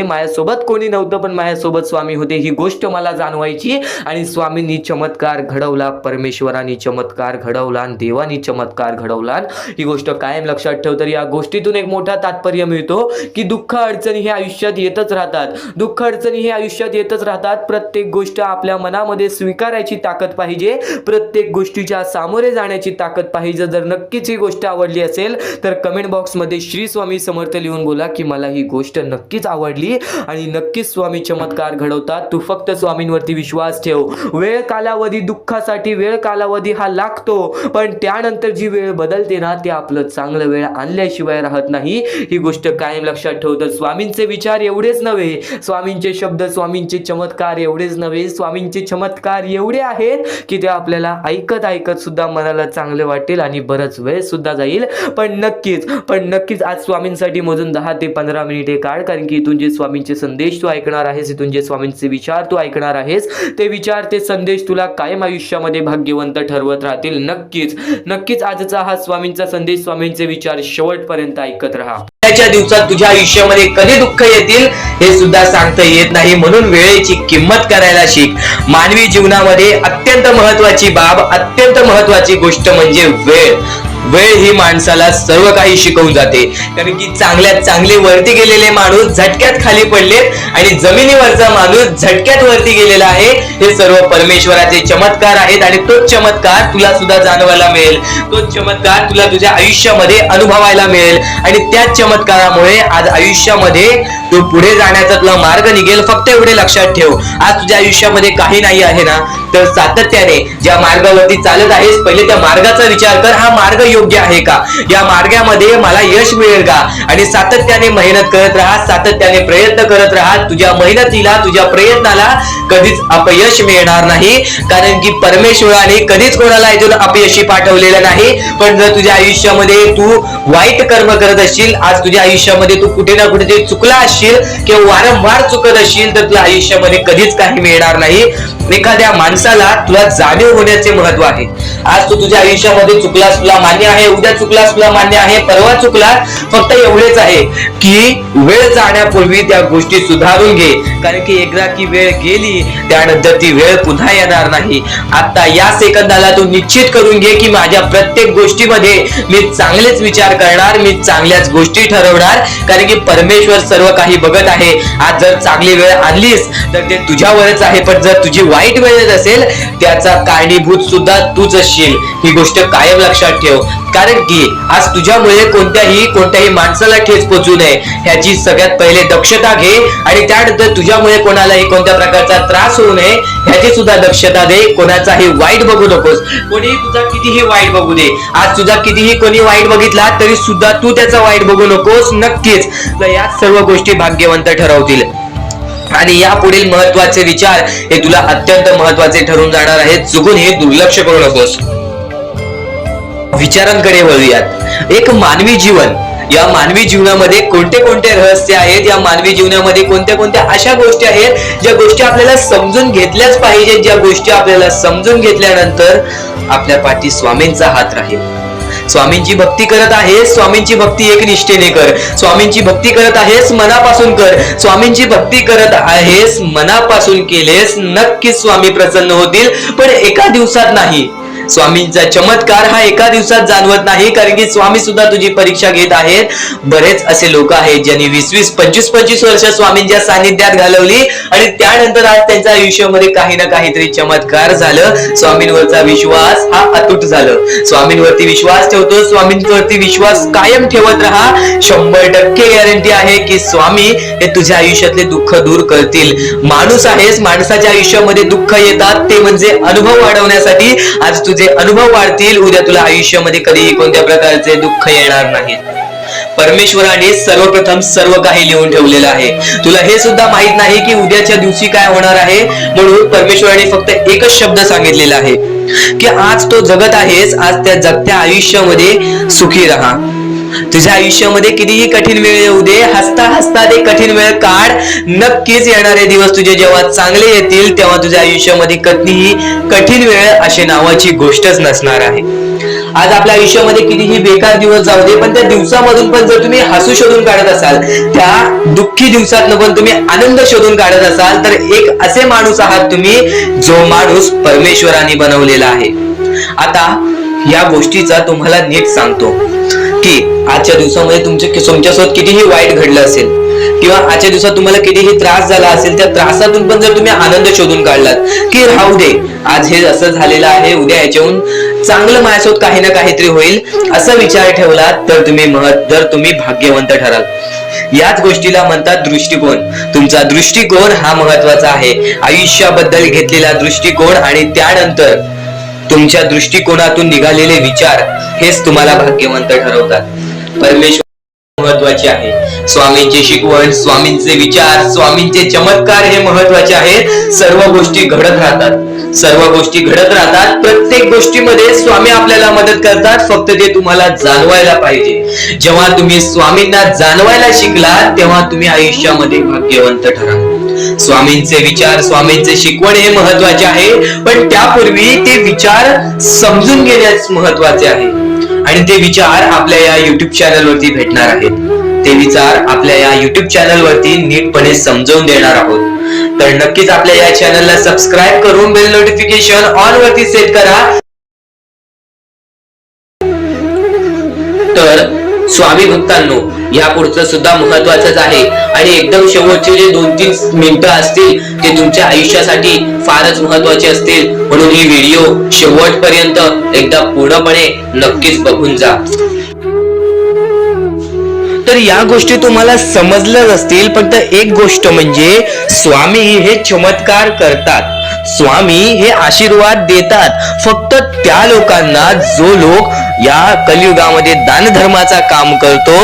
S1: माझ्यासोबत कोणी नव्हतं पण माझ्यासोबत स्वामी होते. ही गोष्ट मला जाणवायची आणि स्वामींनी चमत्कार घडवला, परमेश्वरांनी चमत्कार घडवला आणि देवानी चमत्कार घडवला. ही गोष्ट कायम लक्षात ठेव. तर या गोष्टीतून एक मोठा तात्पर्य मिळतो की दुःख अडचणी हे आयुष्यात येतच राहतात. प्रत्येक गोष्ट आपल्या मनामध्ये स्वीकारायची ताकद पाहिजे, प्रत्येक गोष्टीच्या सामोरे जाण्याची ताकद पाहिजे. जर नक्कीच ही गोष्ट आवडली असेल तर कमेंट बॉक्समध्ये श्री स्वामी समर्थ लिहून बोला की मला ही गोष्ट नक्कीच आवडली आणि नक्कीच स्वामी चमत्कार घडवतात. तू फक्त स्वामींवरती विश्वास ठेव. दुःखासाठी वेळ कालावधी हा लागतो, पण त्यानंतर जी वेळ बदलते ना, ते आपलं चांगलं वेळ आणल्याशिवाय राहत नाही. ही गोष्ट कायम लक्षात ठेव. तर स्वामींचे विचार एवढेच नव्हे, स्वामींचे शब्द, स्वामींचे चमत्कार एवढेच नव्हे, स्वामींचे चमत्कार एवढे आहेत की ते आपल्याला ऐकत सुद्धा मनाला चांगले वाटेल आणि बराच वेळ सुद्धा जाईल. पण नक्कीच आज स्वामींसाठी मोजून 10 ते 15 मिनिटे काढ, कारण की इथून जे स्वामींचे संदेश तू ऐकणार आहेस, इथून जे स्वामींचे विचार तू ऐकणार आहेस, ते विचार, ते संदेश तुला कायम आयुष्यामध्ये भाग्यवंत ठरवत राहतील. नक्कीच आजचा हा स्वामींचा संदेश, स्वामींचे विचार शेवटपर्यंत ऐकत राहा.
S2: च्या दिवसात तुझ्या आयुष्यामध्ये कधी दुःख येतील हे सुद्धा सांगता येत नाही, म्हणून वेळेची किंमत करायला शिक. मानवी जीवनामध्ये अत्यंत महत्वाची गोष्ट म्हणजे वेळ ही माणसाला सर्व काही शिकवून जाते. कारण की चांगल्यात चांगले वरती गेलेले माणूस झटक्यात खाली पडलेत आणि जमिनीवरचा माणूस झटक्यात वरती गेलेला आहे. हे सर्व परमेश्वराचे चमत्कार आहेत आणि तोच चमत्कार तुला सुद्धा जाणवायला मिळेल, तोच चमत्कार तुला तुझ्या आयुष्यामध्ये अनुभवायला मिळेल आणि त्याच चमत्कारामुळे आज आयुष्यामध्ये तू पुढे जाण्याचा तुला मार्ग निघेल. फक्त एवढे लक्षात ठेव, आज तुझ्या आयुष्यामध्ये काही नाही आहे ना, तर सातत्याने ज्या मार्गावरती चालत आहेस, पहिले त्या मार्गाचा विचार कर. हा मार्ग योग्य आहे का, या मार्गामध्ये मला यश मिळेल का, आणि सातत्याने मेहनत करत राहा, सातत्याने प्रयत्न करत राहा. तुझ्या मेहनतीला, तुझ्या प्रयत्नाला कधीच अपयश मिळणार नाही, कारण की परमेश्वराने कधीच कोणाला इथून अपयशी पाठवलेलं नाही. पण जर तुझ्या आयुष्यामध्ये तू वाईट कर्म करत असशील, आज तुझ्या आयुष्यामध्ये तू कुठे ना कुठे चुकला असशील किंवा वारंवार चुकत असशील, तर तुला आयुष्यामध्ये कधीच काही मिळणार नाही. एखाद्या माणसाला तुला जाणीव होण्याचे महत्व आहे. आज तू तुझ्या आयुष्यामध्ये चुकलास, तुला मान्य आहे, उद्या चुकलास, तुला मान्य आहे, परवा चुकलास, फक्त एवढेच आहे की वेळ जाण्यापूर्वी त्या गोष्टी सुधारून घे, कारण की एकदा की वेळ गेली त्यानंतर ती वेळ पुन्हा येणार नाही. आता या सेकंदाला तू निश्चित करून घे की माझ्या प्रत्येक गोष्टीमध्ये मी चांगलेच विचार करणार, मी चांगल्याच गोष्टी ठरवणार, कारण की परमेश्वर सर्व काही बघत आहे. आज जर चांगली वेळ आणलीस तर ते तुझ्यावरच आहे, पण जर तुझी वाईट वेळ येत असेल त्याचा कारणीभूत सुद्धा तूच असशील. ही गोष्ट कायम लक्षात ठेव, कारण की आज तुझ्यामुळे कोणत्याही माणसाला ठेच पोचू नये ह्याची सगळ्यात पहिले दक्षता घे, आणि त्यानंतर तुझ्यामुळे कोणालाही कोणत्या प्रकारचा त्रास होऊ नये ह्याची सुद्धा दक्षता दे. कोणाचाही वाईट बघू नकोस, कोणीही तुझा कितीही वाईट बघू दे. आज तुझा कितीही कोणी वाईट बघितला तरी सुद्धा तू त्याचा वाईट बघू नकोस. नक्कीच तर या सर्व गोष्टी भाग्यवंत ठरवतील, आणि या पुढील महत्वाचे विचार हे तुला अत्यंत महत्वाचे ठरून जाणार आहेत. चुकून हे दुर्लक्ष करू नकोस. विचारांकडे वळूयात. एक मानवी जीवन, या मानवी जीवनामध्ये कोणते कोणते रहस्य आहेत, या मानवी जीवनामध्ये कोणत्या कोणत्या अशा गोष्टी आहेत ज्या गोष्टी आपल्याला समजून घेतल्याच पाहिजेत, ज्या गोष्टी आपल्याला समजून घेतल्यानंतर आपल्या पाठी स्वामींचा हात राहील. स्वामींची भक्ती करत आहेस, स्वामींची भक्ती एक निष्ठेने कर. स्वामींची भक्ती करत आहेस, मनापासून कर. स्वामींची भक्ती करत आहेस, मनापासून केलेस, नक्कीच स्वामी प्रसन्न होतील, पण एका दिवसात नाही. स्वामींचा चमत्कार हा एका दिवसात जाणवत नाही, कारण की स्वामी सुद्धा तुझी परीक्षा घेत आहेत. बरेच असे लोक आहेत ज्यांनी 20-20, 25-25 वर्ष स्वामींच्या सानिध्यात घालवली, आणि त्यानंतर आज त्यांच्या आयुष्यामध्ये काही ना काहीतरी चमत्कार झालं. स्वामींवरचा विश्वास हा अतूट झालं. स्वामींवरती विश्वास ठेवतो, स्वामींवरती विश्वास कायम ठेवत राहा. 100% गॅरंटी आहे की स्वामी हे तुझ्या आयुष्यातले दुःख दूर करतील. माणूस आहेस, माणसाच्या आयुष्यामध्ये दुःख येतात, ते म्हणजे अनुभव वाढवण्यासाठी. आज तुझे अनुभव वाढतील, उद्या तुला आयुष्यामध्ये कधीही कोणत्या प्रकारचे दुःख येणार नाहीत. परमेश्वराने सर्वप्रथम सर्व काही लिहून ठेवलेलं आहे. तुला हे सुद्धा माहित नाही की उद्याच्या दिवशी काय होणार आहे, म्हणून परमेश्वराने फक्त एकच शब्द सांगितलेला आहे की आज तो जगत आहेस, आज त्या जगत्या आयुष्यामध्ये सुखी राहा. तुझ्या आयुष्यामध्ये कितीही कठीण वेळ येऊ दे, हसता हसता ते कठीण वेळ काढ. नक्कीच येणारे दिवस तुझे जेव्हा चांगले येतील तेव्हा तुझ्या आयुष्यामध्ये कधीही कठीण वेळ अशी नावाची गोष्टच नसणार आहे. आज आपल्या आयुष्यामध्ये कितीही बेकार दिवस जाऊ दे, पण त्या दिवसामधून पण जर तुम्ही हसू शोधून काढत असाल, त्या दुःखी दिवसातून पण तुम्ही आनंद शोधून काढत असाल, तर एक असे माणूस आहात तुम्ही जो माणूस परमेश्वराने बनवलेला आहे. आता या गोष्टीचा तुम्हाला नीट सांगतो की आजच्या दिवसामध्ये तुमच्यासोबत कितीही वाईट घडलं असेल, किंवा आजच्या दिवसात तुम्हाला कितीही त्रास झाला असेल, त्या त्रासातून पण जर तुम्ही आनंद शोधून काढलात की राहू दे, आज हे असं झालेलं आहे, उद्या याच्याहून चांगलं माझ्यासोबत काही ना काहीतरी होईल, असा विचार ठेवलात तर तुम्ही भाग्यवंत ठराल. याच गोष्टीला म्हणतात दृष्टिकोन. तुमचा दृष्टिकोन हा महत्वाचा आहे. आयुष्याबद्दल घेतलेला दृष्टिकोन आणि त्यानंतर तुमच्या दृष्टिकोनातून निघालेले विचार हेच तुम्हाला भाग्यवंत ठरवतात. परमेश्वर महत्वाचे आहे. स्वामींची शिकवण, स्वामींचे विचार, स्वामींचे चमत्कार हे महत्वाचे आहेत. सर्व गोष्टी घडत राहतात. प्रत्येक गोष्टीमध्ये स्वामी आपल्याला मदत करतात, फक्त ते तुम्हाला जाणवायला पाहिजे. जेव्हा तुम्ही स्वामींना जाणवायला शिकलात तेव्हा तुम्ही आयुष्यामध्ये भाग्यवंत ठराल. स्वामींचे विचार, स्वामींचे शिकवण हे महत्वाचे आहे, पण त्यापूर्वी ते विचार समजून घेण्यास महत्वाचे आहे. आणि ते विचार आपल्या या युट्यूब चॅनल वरती भेटणार आहेत. ते विचार आपल्या या युट्यूब चॅनल वरती नीटपणे समजावून देणार आहोत. तर नक्कीच आपल्या या चॅनलला सबस्क्राईब करून बेल नोटिफिकेशन ऑन वरती सेट करा. तर स्वामी भक्तांनो, या पुढचं सुद्धा महत्वाचंच आहे, आणि एकदम शेवटचे जे 2-3 मिनिटं असतील ते तुमच्या आयुष्यासाठी फारच महत्वाचे असतील, म्हणून ही व्हिडिओ शेवटपर्यंत एकदा पूर्णपणे नक्कीच बघून जा. तर या गोष्टी तुम्हाला समजल्याच असतील, फक्त एक गोष्ट म्हणजे स्वामी हे चमत्कार करतात, स्वामी हे आशीर्वाद देतात फक्त त्या लोकांना जो लोक या कलियुगामध्ये दानधर्माचा काम करतो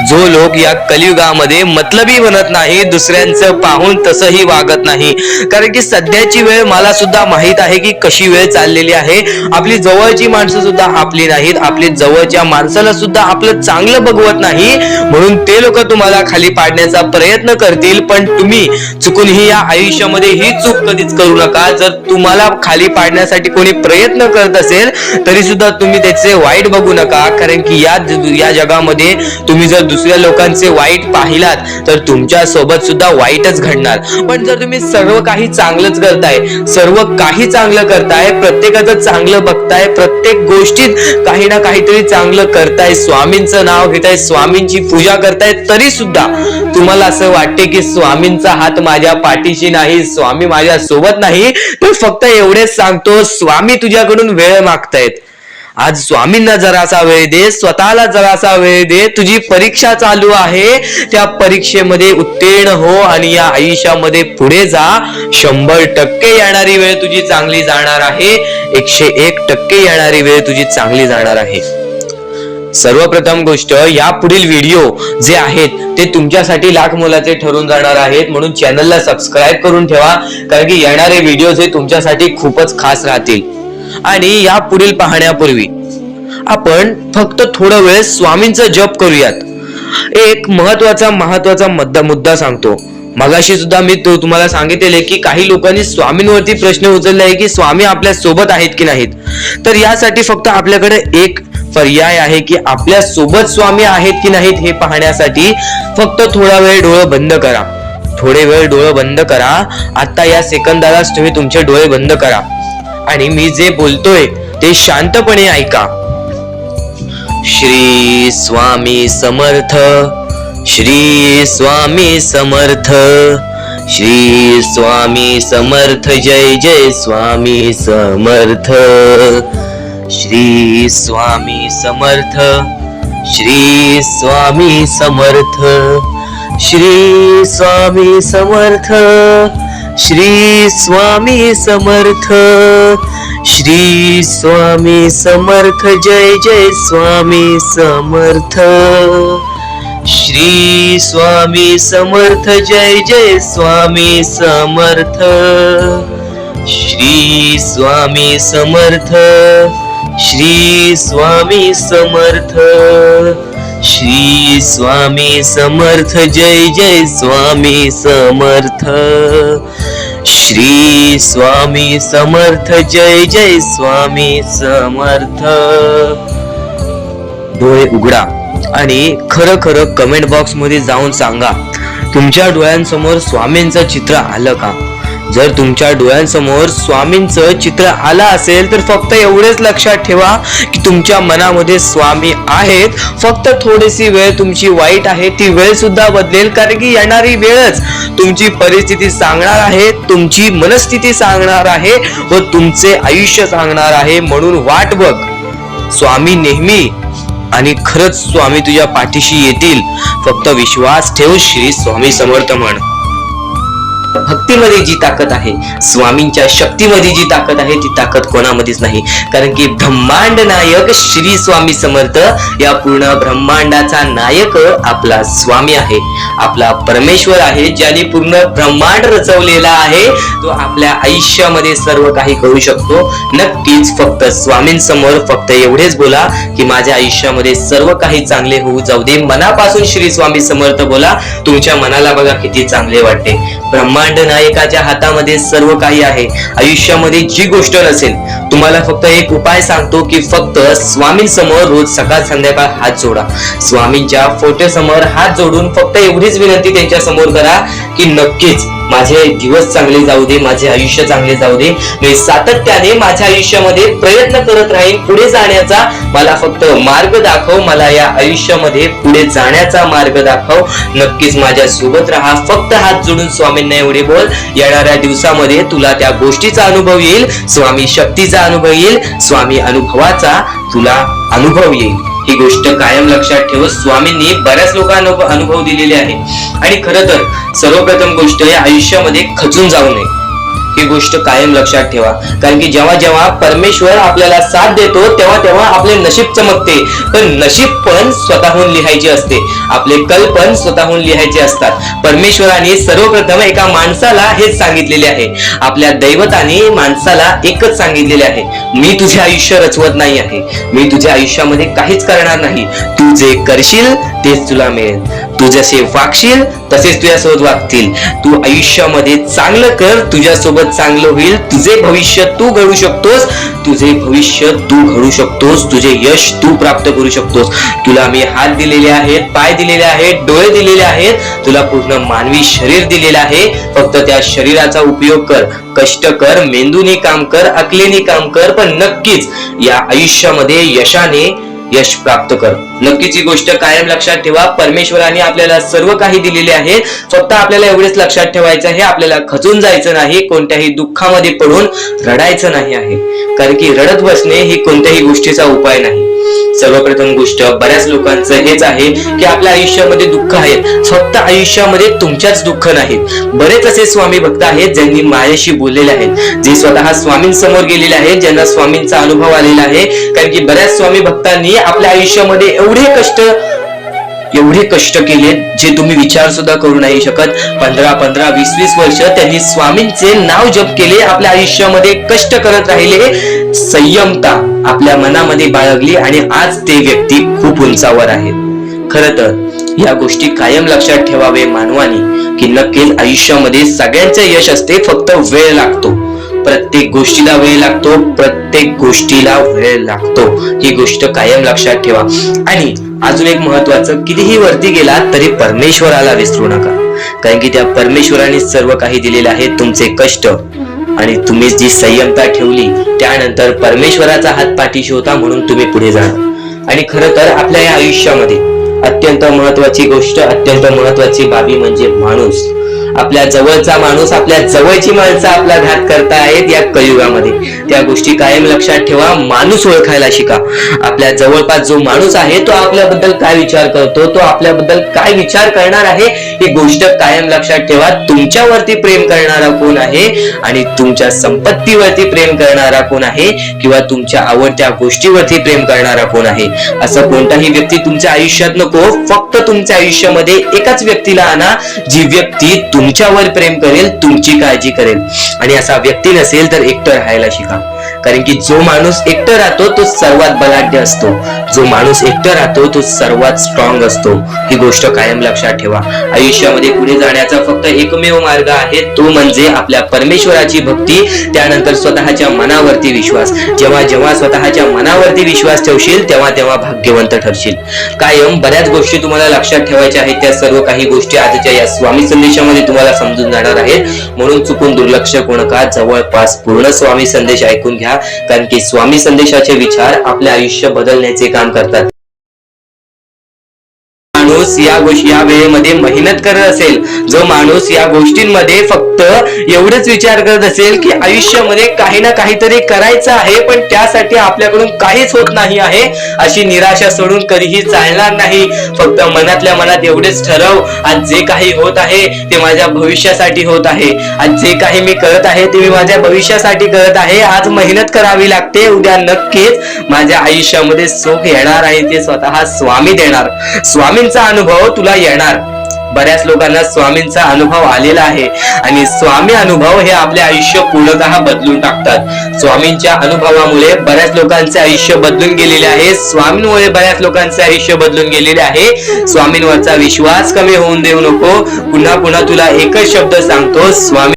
S2: जो लोक या कलियुगामध्ये मतलबी बनत नाही, दुसऱ्यांचं पाहून तसंही वागत नाही. कारण की सध्याची वेळ मला सुद्धा माहित आहे की कशी वेळ चाललेली आहे. आपली जवळची माणसं सुद्धा आपली नाहीत, आपली जवळच्या माणसाला सुद्धा आपलं चांगलं बघवत नाही, म्हणून ते लोक तुम्हाला खाली पाडण्याचा प्रयत्न करतील. पण तुम्ही चुकूनही या आयुष्यामध्ये ही चूक कधीच करू नका. जर तुम्हाला खाली पाडण्यासाठी कोणी प्रयत्न करत असेल तरी सुद्धा तुम्ही त्याचे वाईट बघू नका. कारण की या जगामध्ये तुम्ही जर दुसऱ्या लोकांचे वाईट पाहिलात तर तुमच्या सोबत सुद्धा वाईटच घडणार. पण जर तुम्ही सर्व काही चांगलंच करताय, सर्व काही चांगलं करताय, प्रत्येकाचं चांगलं बघताय, प्रत्येक गोष्टीत काही ना काहीतरी चांगलं करताय, स्वामींचं नाव घेताय, स्वामींची पूजा करताय, तरी सुद्धा तुम्हाला असं वाटते की स्वामींचा हात माझ्या पाठीशी नाही, स्वामी माझ्या सोबत नाही, तर फक्त एवढेच सांगतो, स्वामी तुझ्याकडून वेळ मागतायत. आज स्वामींना जरासा वेळ दे, स्वतःला जरासा वेळ दे. तुझी परीक्षा चालू आहे, त्या परीक्षेमध्ये उत्तीर्ण हो आणि या आयुष्यामध्ये पुढे जा. 100% येणारी वेळ तुझी चांगली जाणार आहे, 101% येणारी वेळ तुझी चांगली जाणार आहे. सर्वप्रथम गोष्ट, या पुढील व्हिडिओ जे आहेत ते तुमच्यासाठी लाख मोलाचे ठरून जाणार आहेत, म्हणून चॅनलला सबस्क्राईब करून ठेवा. कारण की येणारे व्हिडिओ जे तुमच्यासाठी खूपच खास राहतील. आणि या पुढील पाहण्यापूर्वी आपण फक्त थोडा वेळ स्वामींचा जप करूयात. एक महत्वाचा मुद्दा सांगतो. मगाशी सुद्धा मी तुम्हाला सांगितले की काही लोकांनी स्वामींवरती प्रश्न उचलले आहे की स्वामी आपल्या सोबत आहेत की नाहीत. तर यासाठी फक्त आपल्याकडे एक पर्याय आहे की आपल्या सोबत स्वामी आहेत की नाहीत हे पाहण्यासाठी फक्त थोडा वेळ डोळे बंद करा. थोडे वेळ डोळे बंद करा. आता या सेकंदालाच तुम्ही तुमचे डोळे बंद करा आणि मी जे बोलतोय ते शांतपणे ऐका. श्री स्वामी समर्थ, श्री स्वामी समर्थ, श्री स्वामी समर्थ, जय जय स्वामी समर्थ. श्री स्वामी समर्थ, श्री स्वामी समर्थ, श्री स्वामी समर्थ, श्री स्वामी समर्थ, श्री स्वामी समर्थ, जय जय स्वामी समर्थ. श्री स्वामी समर्थ, जय जय स्वामी समर्थ. श्री स्वामी समर्थ, श्री स्वामी समर्थ, श्री स्वामी समर्थ, जय जय स्वामी समर्थ. श्री स्वामी समर्थ, जय जय स्वामी समर्थ. डोळे उघडा आणि खरं खरं कमेंट बॉक्स मध्ये जाऊन सांगा, तुमच्या डोळ्यांसमोर स्वामींचं चित्र आलं का? जर तुमच्या डोळ्यांसमोर स्वामींचं चित्र आलं असेल तर फक्त एवढेच लक्षात ठेवा की तुमच्या मनामध्ये स्वामी आहेत. फक्त थोडीशी वेळ तुमची वाईट आहे, ती वेळ सुद्धा बदलेल. कारण की येणारी वेळच तुमची परिस्थिती सांगणार आहे, तुमची मनस्थिती सांगणार आहे व तुमचे आयुष्य सांगणार आहे. म्हणून वाट बघ, स्वामी नेहमी आणि खरंच स्वामी तुझ्या पाठीशी येतील. फक्त विश्वास ठेव. श्री स्वामी समर्थ म्हण. भक्तीमध्ये जी ताकद आहे, स्वामींच्या शक्तीमध्ये जी ताकद आहे, ती ताकद कोणामध्येच नाही. कारण की ब्रह्मांड नायक श्री स्वामी समर्थ, या पूर्ण ब्रह्मांडाचा नायक आपला स्वामी आहे, आपला परमेश्वर आहे, ज्याने पूर्ण ब्रह्मांड रचवलेला आहे. तो आपल्या आयुष्यामध्ये सर्व काही करू शकतो. नक्कीच फक्त स्वामींसमोर फक्त एवढेच बोला की माझ्या आयुष्यामध्ये सर्व काही चांगले होऊ जाऊ दे. मनापासून श्री स्वामी समर्थ बोला. तुमच्या मनाला बघा किती चांगले वाटते. ब्रह्मांड नायकाच्या हातामध्ये सर्व काही आहे. आयुष्यामध्ये जी गोष्ट नसेल, तुम्हाला फक्त एक उपाय सांगतो की फक्त स्वामींसमोर रोज सकाळ संध्याकाळ हात जोडा. स्वामींच्या फोटो समोर हात जोडून फक्त एवढीच विनंती त्यांच्या समोर करा की नक्कीच माझे दिवस चांगले जाऊ दे, माझे आयुष्य चांगले जाऊ दे. मी सातत्याने माझ्या आयुष्यामध्ये प्रयत्न करत राहीन पुढे जाण्याचा. मला फक्त मार्ग दाखव, मला या आयुष्यामध्ये पुढे जाण्याचा मार्ग दाखव. नक्कीच माझ्या सोबत राहा. फक्त हात जोडून स्वामींना एवढे बोल. येणाऱ्या दिवसामध्ये तुला त्या गोष्टीचा अनुभव येईल, स्वामी शक्तीचा अनुभव येईल, स्वामी अनुभवाचा तुला अनुभव येईल. ही गोष्ट कायम लक्षात ठेव. स्वामींनी बऱ्याच लोकांना अनुभव दिलेले आहे. आणि खरं तर सर्वप्रथम गोष्ट या आयुष्यामध्ये खचून जाऊ नये. ही गोष्ट कायम लक्षात ठेवा. कारण की जेव्हा जेव्हा परमेश्वर आपल्याला साथ देतो तेव्हा तेव्हा आपले नशीब चमकते. पण नशीब पण स्वतःहून लिहायचे असते, आपले कल पण स्वतःहून लिहायचे असतात. परमेश्वराने सर्वप्रथम एका माणसाला हेच सांगितलेले आहे. आपल्या दैवताने माणसाला एकच सांगितलेले आहे, मी तुझे आयुष्य रचवत नाही आहे, मी तुझ्या आयुष्यामध्ये काहीच करणार नाही. तू जे करशील तेच तुला मिळेल. तू जसे वागशील तसेच तुझ्यासोबत वागतील. तू आयुष्यामध्ये चांगलं कर, तुझ्यासोबत चांगलं होईल. तुझे भविष्य तू घडू शकतोस, तुझे भविष्य तू घडू शकतोस, तुझे यश तू प्राप्त करू शकतोस. तुला मी हात दिलेले आहेत, पाय दिलेले आहेत, डोळे दिलेले आहेत, तुला पूर्ण मानवी शरीर दिलेलं आहे. फक्त त्या शरीराचा उपयोग कर, कष्ट कर, मेंदूने काम कर, अकलेने काम कर, पण नक्कीच या आयुष्यामध्ये यशाने यश प्राप्त कर. नक्कीच ही गोष्ट कायम लक्षात ठेवा. परमेश्वराने आपल्याला सर्व काही दिलेले आहे. फक्त आपल्याला एवढेच लक्षात ठेवायचं आहे, आपल्याला खचून जायचं नाही, कोणत्याही दुःखामध्ये पडून रडायचं नाही आहे. कारण की रडत बसणे ही कोणत्याही गोष्टीचा उपाय नाही. सर्वप्रथम गोष्ट बऱ्याच लोकांचं हेच आहे की आपल्या आयुष्यामध्ये दुःख आहेत, फक्त आयुष्यामध्ये तुमच्याच दुःख नाहीत. बरेच असे स्वामी भक्त आहेत ज्यांनी माझ्याशी बोललेले आहेत, जे स्वतः स्वामींसमोर गेलेले आहेत, ज्यांना स्वामींचा अनुभव आलेला आहे. कारण की बऱ्याच स्वामी भक्तांनी आपल्या आयुष्यामध्ये एवढे कष्ट केले जे तुम्ही विचार सुद्धा करू नाही शकत. 15 20 वर्ष त्यांनी स्वामींचे नाव जप केले, आपल्या आयुष्यामध्ये कष्ट करत राहिले, संयमता आपल्या मनामध्ये बाळगली आणि आज ते व्यक्ती खूप उंचावर आहेत. खरं तर या गोष्टी कायम लक्षात ठेवावे मानवानी की नक्कीच आयुष्यामध्ये सगळ्यांचे यश असते, फक्त वेळ लागतो. प्रत्येक गोष्टीला वेळ लागतो, प्रत्येक गोष्टीला वेळ लागतो. ही गोष्ट कायम लक्षात ठेवा. आणि अजून एक महत्वाचं, कितीही वरती गेला तरी परमेश्वराला विसरू नका. कारण की त्या परमेश्वराने सर्व काही दिलेले आहे. तुमचे कष्ट आणि तुम्ही जी संयमता ठेवली त्यानंतर परमेश्वराचा हात पाठीशी होता म्हणून तुम्ही पुढे जाणार. आणि खरं तर आपल्या या आयुष्यामध्ये अत्यंत महत्वाची गोष्ट, अत्यंत महत्वाची बाबी म्हणजे माणूस. आपल्या जवळचा माणूस, आपल्या जवळची माणसं आपला घात करतायत या कलियुगामध्ये. त्या गोष्टी कायम लक्षात ठेवा. माणूस ओळखायला शिका. आपल्या जवळपास जो माणूस आहे तो आपल्याबद्दल काय विचार करतो, तो आपल्याबद्दल काय विचार करणार आहे, ही गोष्ट कायम लक्षात ठेवा. तुमच्यावरती प्रेम करणारा कोण आहे आणि तुमच्या संपत्तीवरती प्रेम करणारा कोण आहे किंवा तुमच्या आवडत्या गोष्टीवरती प्रेम करणारा कोण आहे, असं कोणताही व्यक्ती तुमच्या आयुष्यात नको. फक्त तुमच्या आयुष्यामध्ये एकाच व्यक्तीला आणा, जी व्यक्ती तुमच्यावर प्रेम करेल, तुमची काळजी करेल. आणि असा व्यक्ती नसेल तर एकटं राहायला शिका. कारण की जो माणूस एकटं राहतो तो सर्वात बलाढ्य असतो, जो माणूस एकटं राहतो तो सर्वात स्ट्रॉंग असतो. ही गोष्ट कायम लक्षात ठेवा. आयुष्यामध्ये पुढे जाण्याचा फक्त एकमेव मार्ग आहे, तो म्हणजे आपल्या परमेश्वराची भक्ती, त्यानंतर स्वतःच्या मनावरती विश्वास. जेव्हा जेव्हा स्वतःच्या मनावरती विश्वास ठेवशील तेव्हा तेव्हा भाग्यवंत ठरशील. कायम बऱ्याच गोष्टी तुम्हाला लक्षात ठेवायच्या आहेत. त्या सर्व काही गोष्टी आजच्या या स्वामी संदेशामध्ये तुम्हाला समजून जाणार आहेत. म्हणून चुकून दुर्लक्ष करू नका. जवळपास पूर्ण स्वामी संदेश ऐकून घ्या. कारण की स्वामी संदेशाचे विचार आपले आयुष्य बदलण्याचे काम करतात. माणूस या वेळेमध्ये मेहनत करत असेल, जो माणूस या गोष्टींमध्ये फक्त एवढंच विचार करत असेल की आयुष्यामध्ये काही ना काहीतरी करायचं आहे पण त्यासाठी आपल्याकडून काहीच होत नाही आहे, अशी निराशा सोडून कधीही चालणार नाही. फक्त मनातल्या मनात एवढेच ठरव, आज जे काही होत आहे ते माझ्या भविष्यासाठी होत आहे. आज जे काही मी करत आहे ते मी माझ्या भविष्यासाठी करत आहे. आज मेहनत करावी लागते, उद्या नक्कीच माझ्या आयुष्यामध्ये सुख येणार आहे, ते स्वतः स्वामी देणार. स्वामींचा अनुभव तुला येणार. बऱ्याच लोकांना स्वामींचा अनुभव आलेला आहे आणि स्वामी अनुभव हे आपले आयुष्य पूर्णतः बदलून टाकतात. स्वामींच्या अनुभवामुळे बऱ्याच लोकांचे आयुष्य बदलून गेलेले आहे. स्वामींमुळे बऱ्याच लोकांचे आयुष्य बदलून गेलेले आहे. स्वामींवरचा विश्वास कमी होऊन देऊ नको. पुन्हा पुन्हा तुला एकच शब्द सांगतो, स्वामी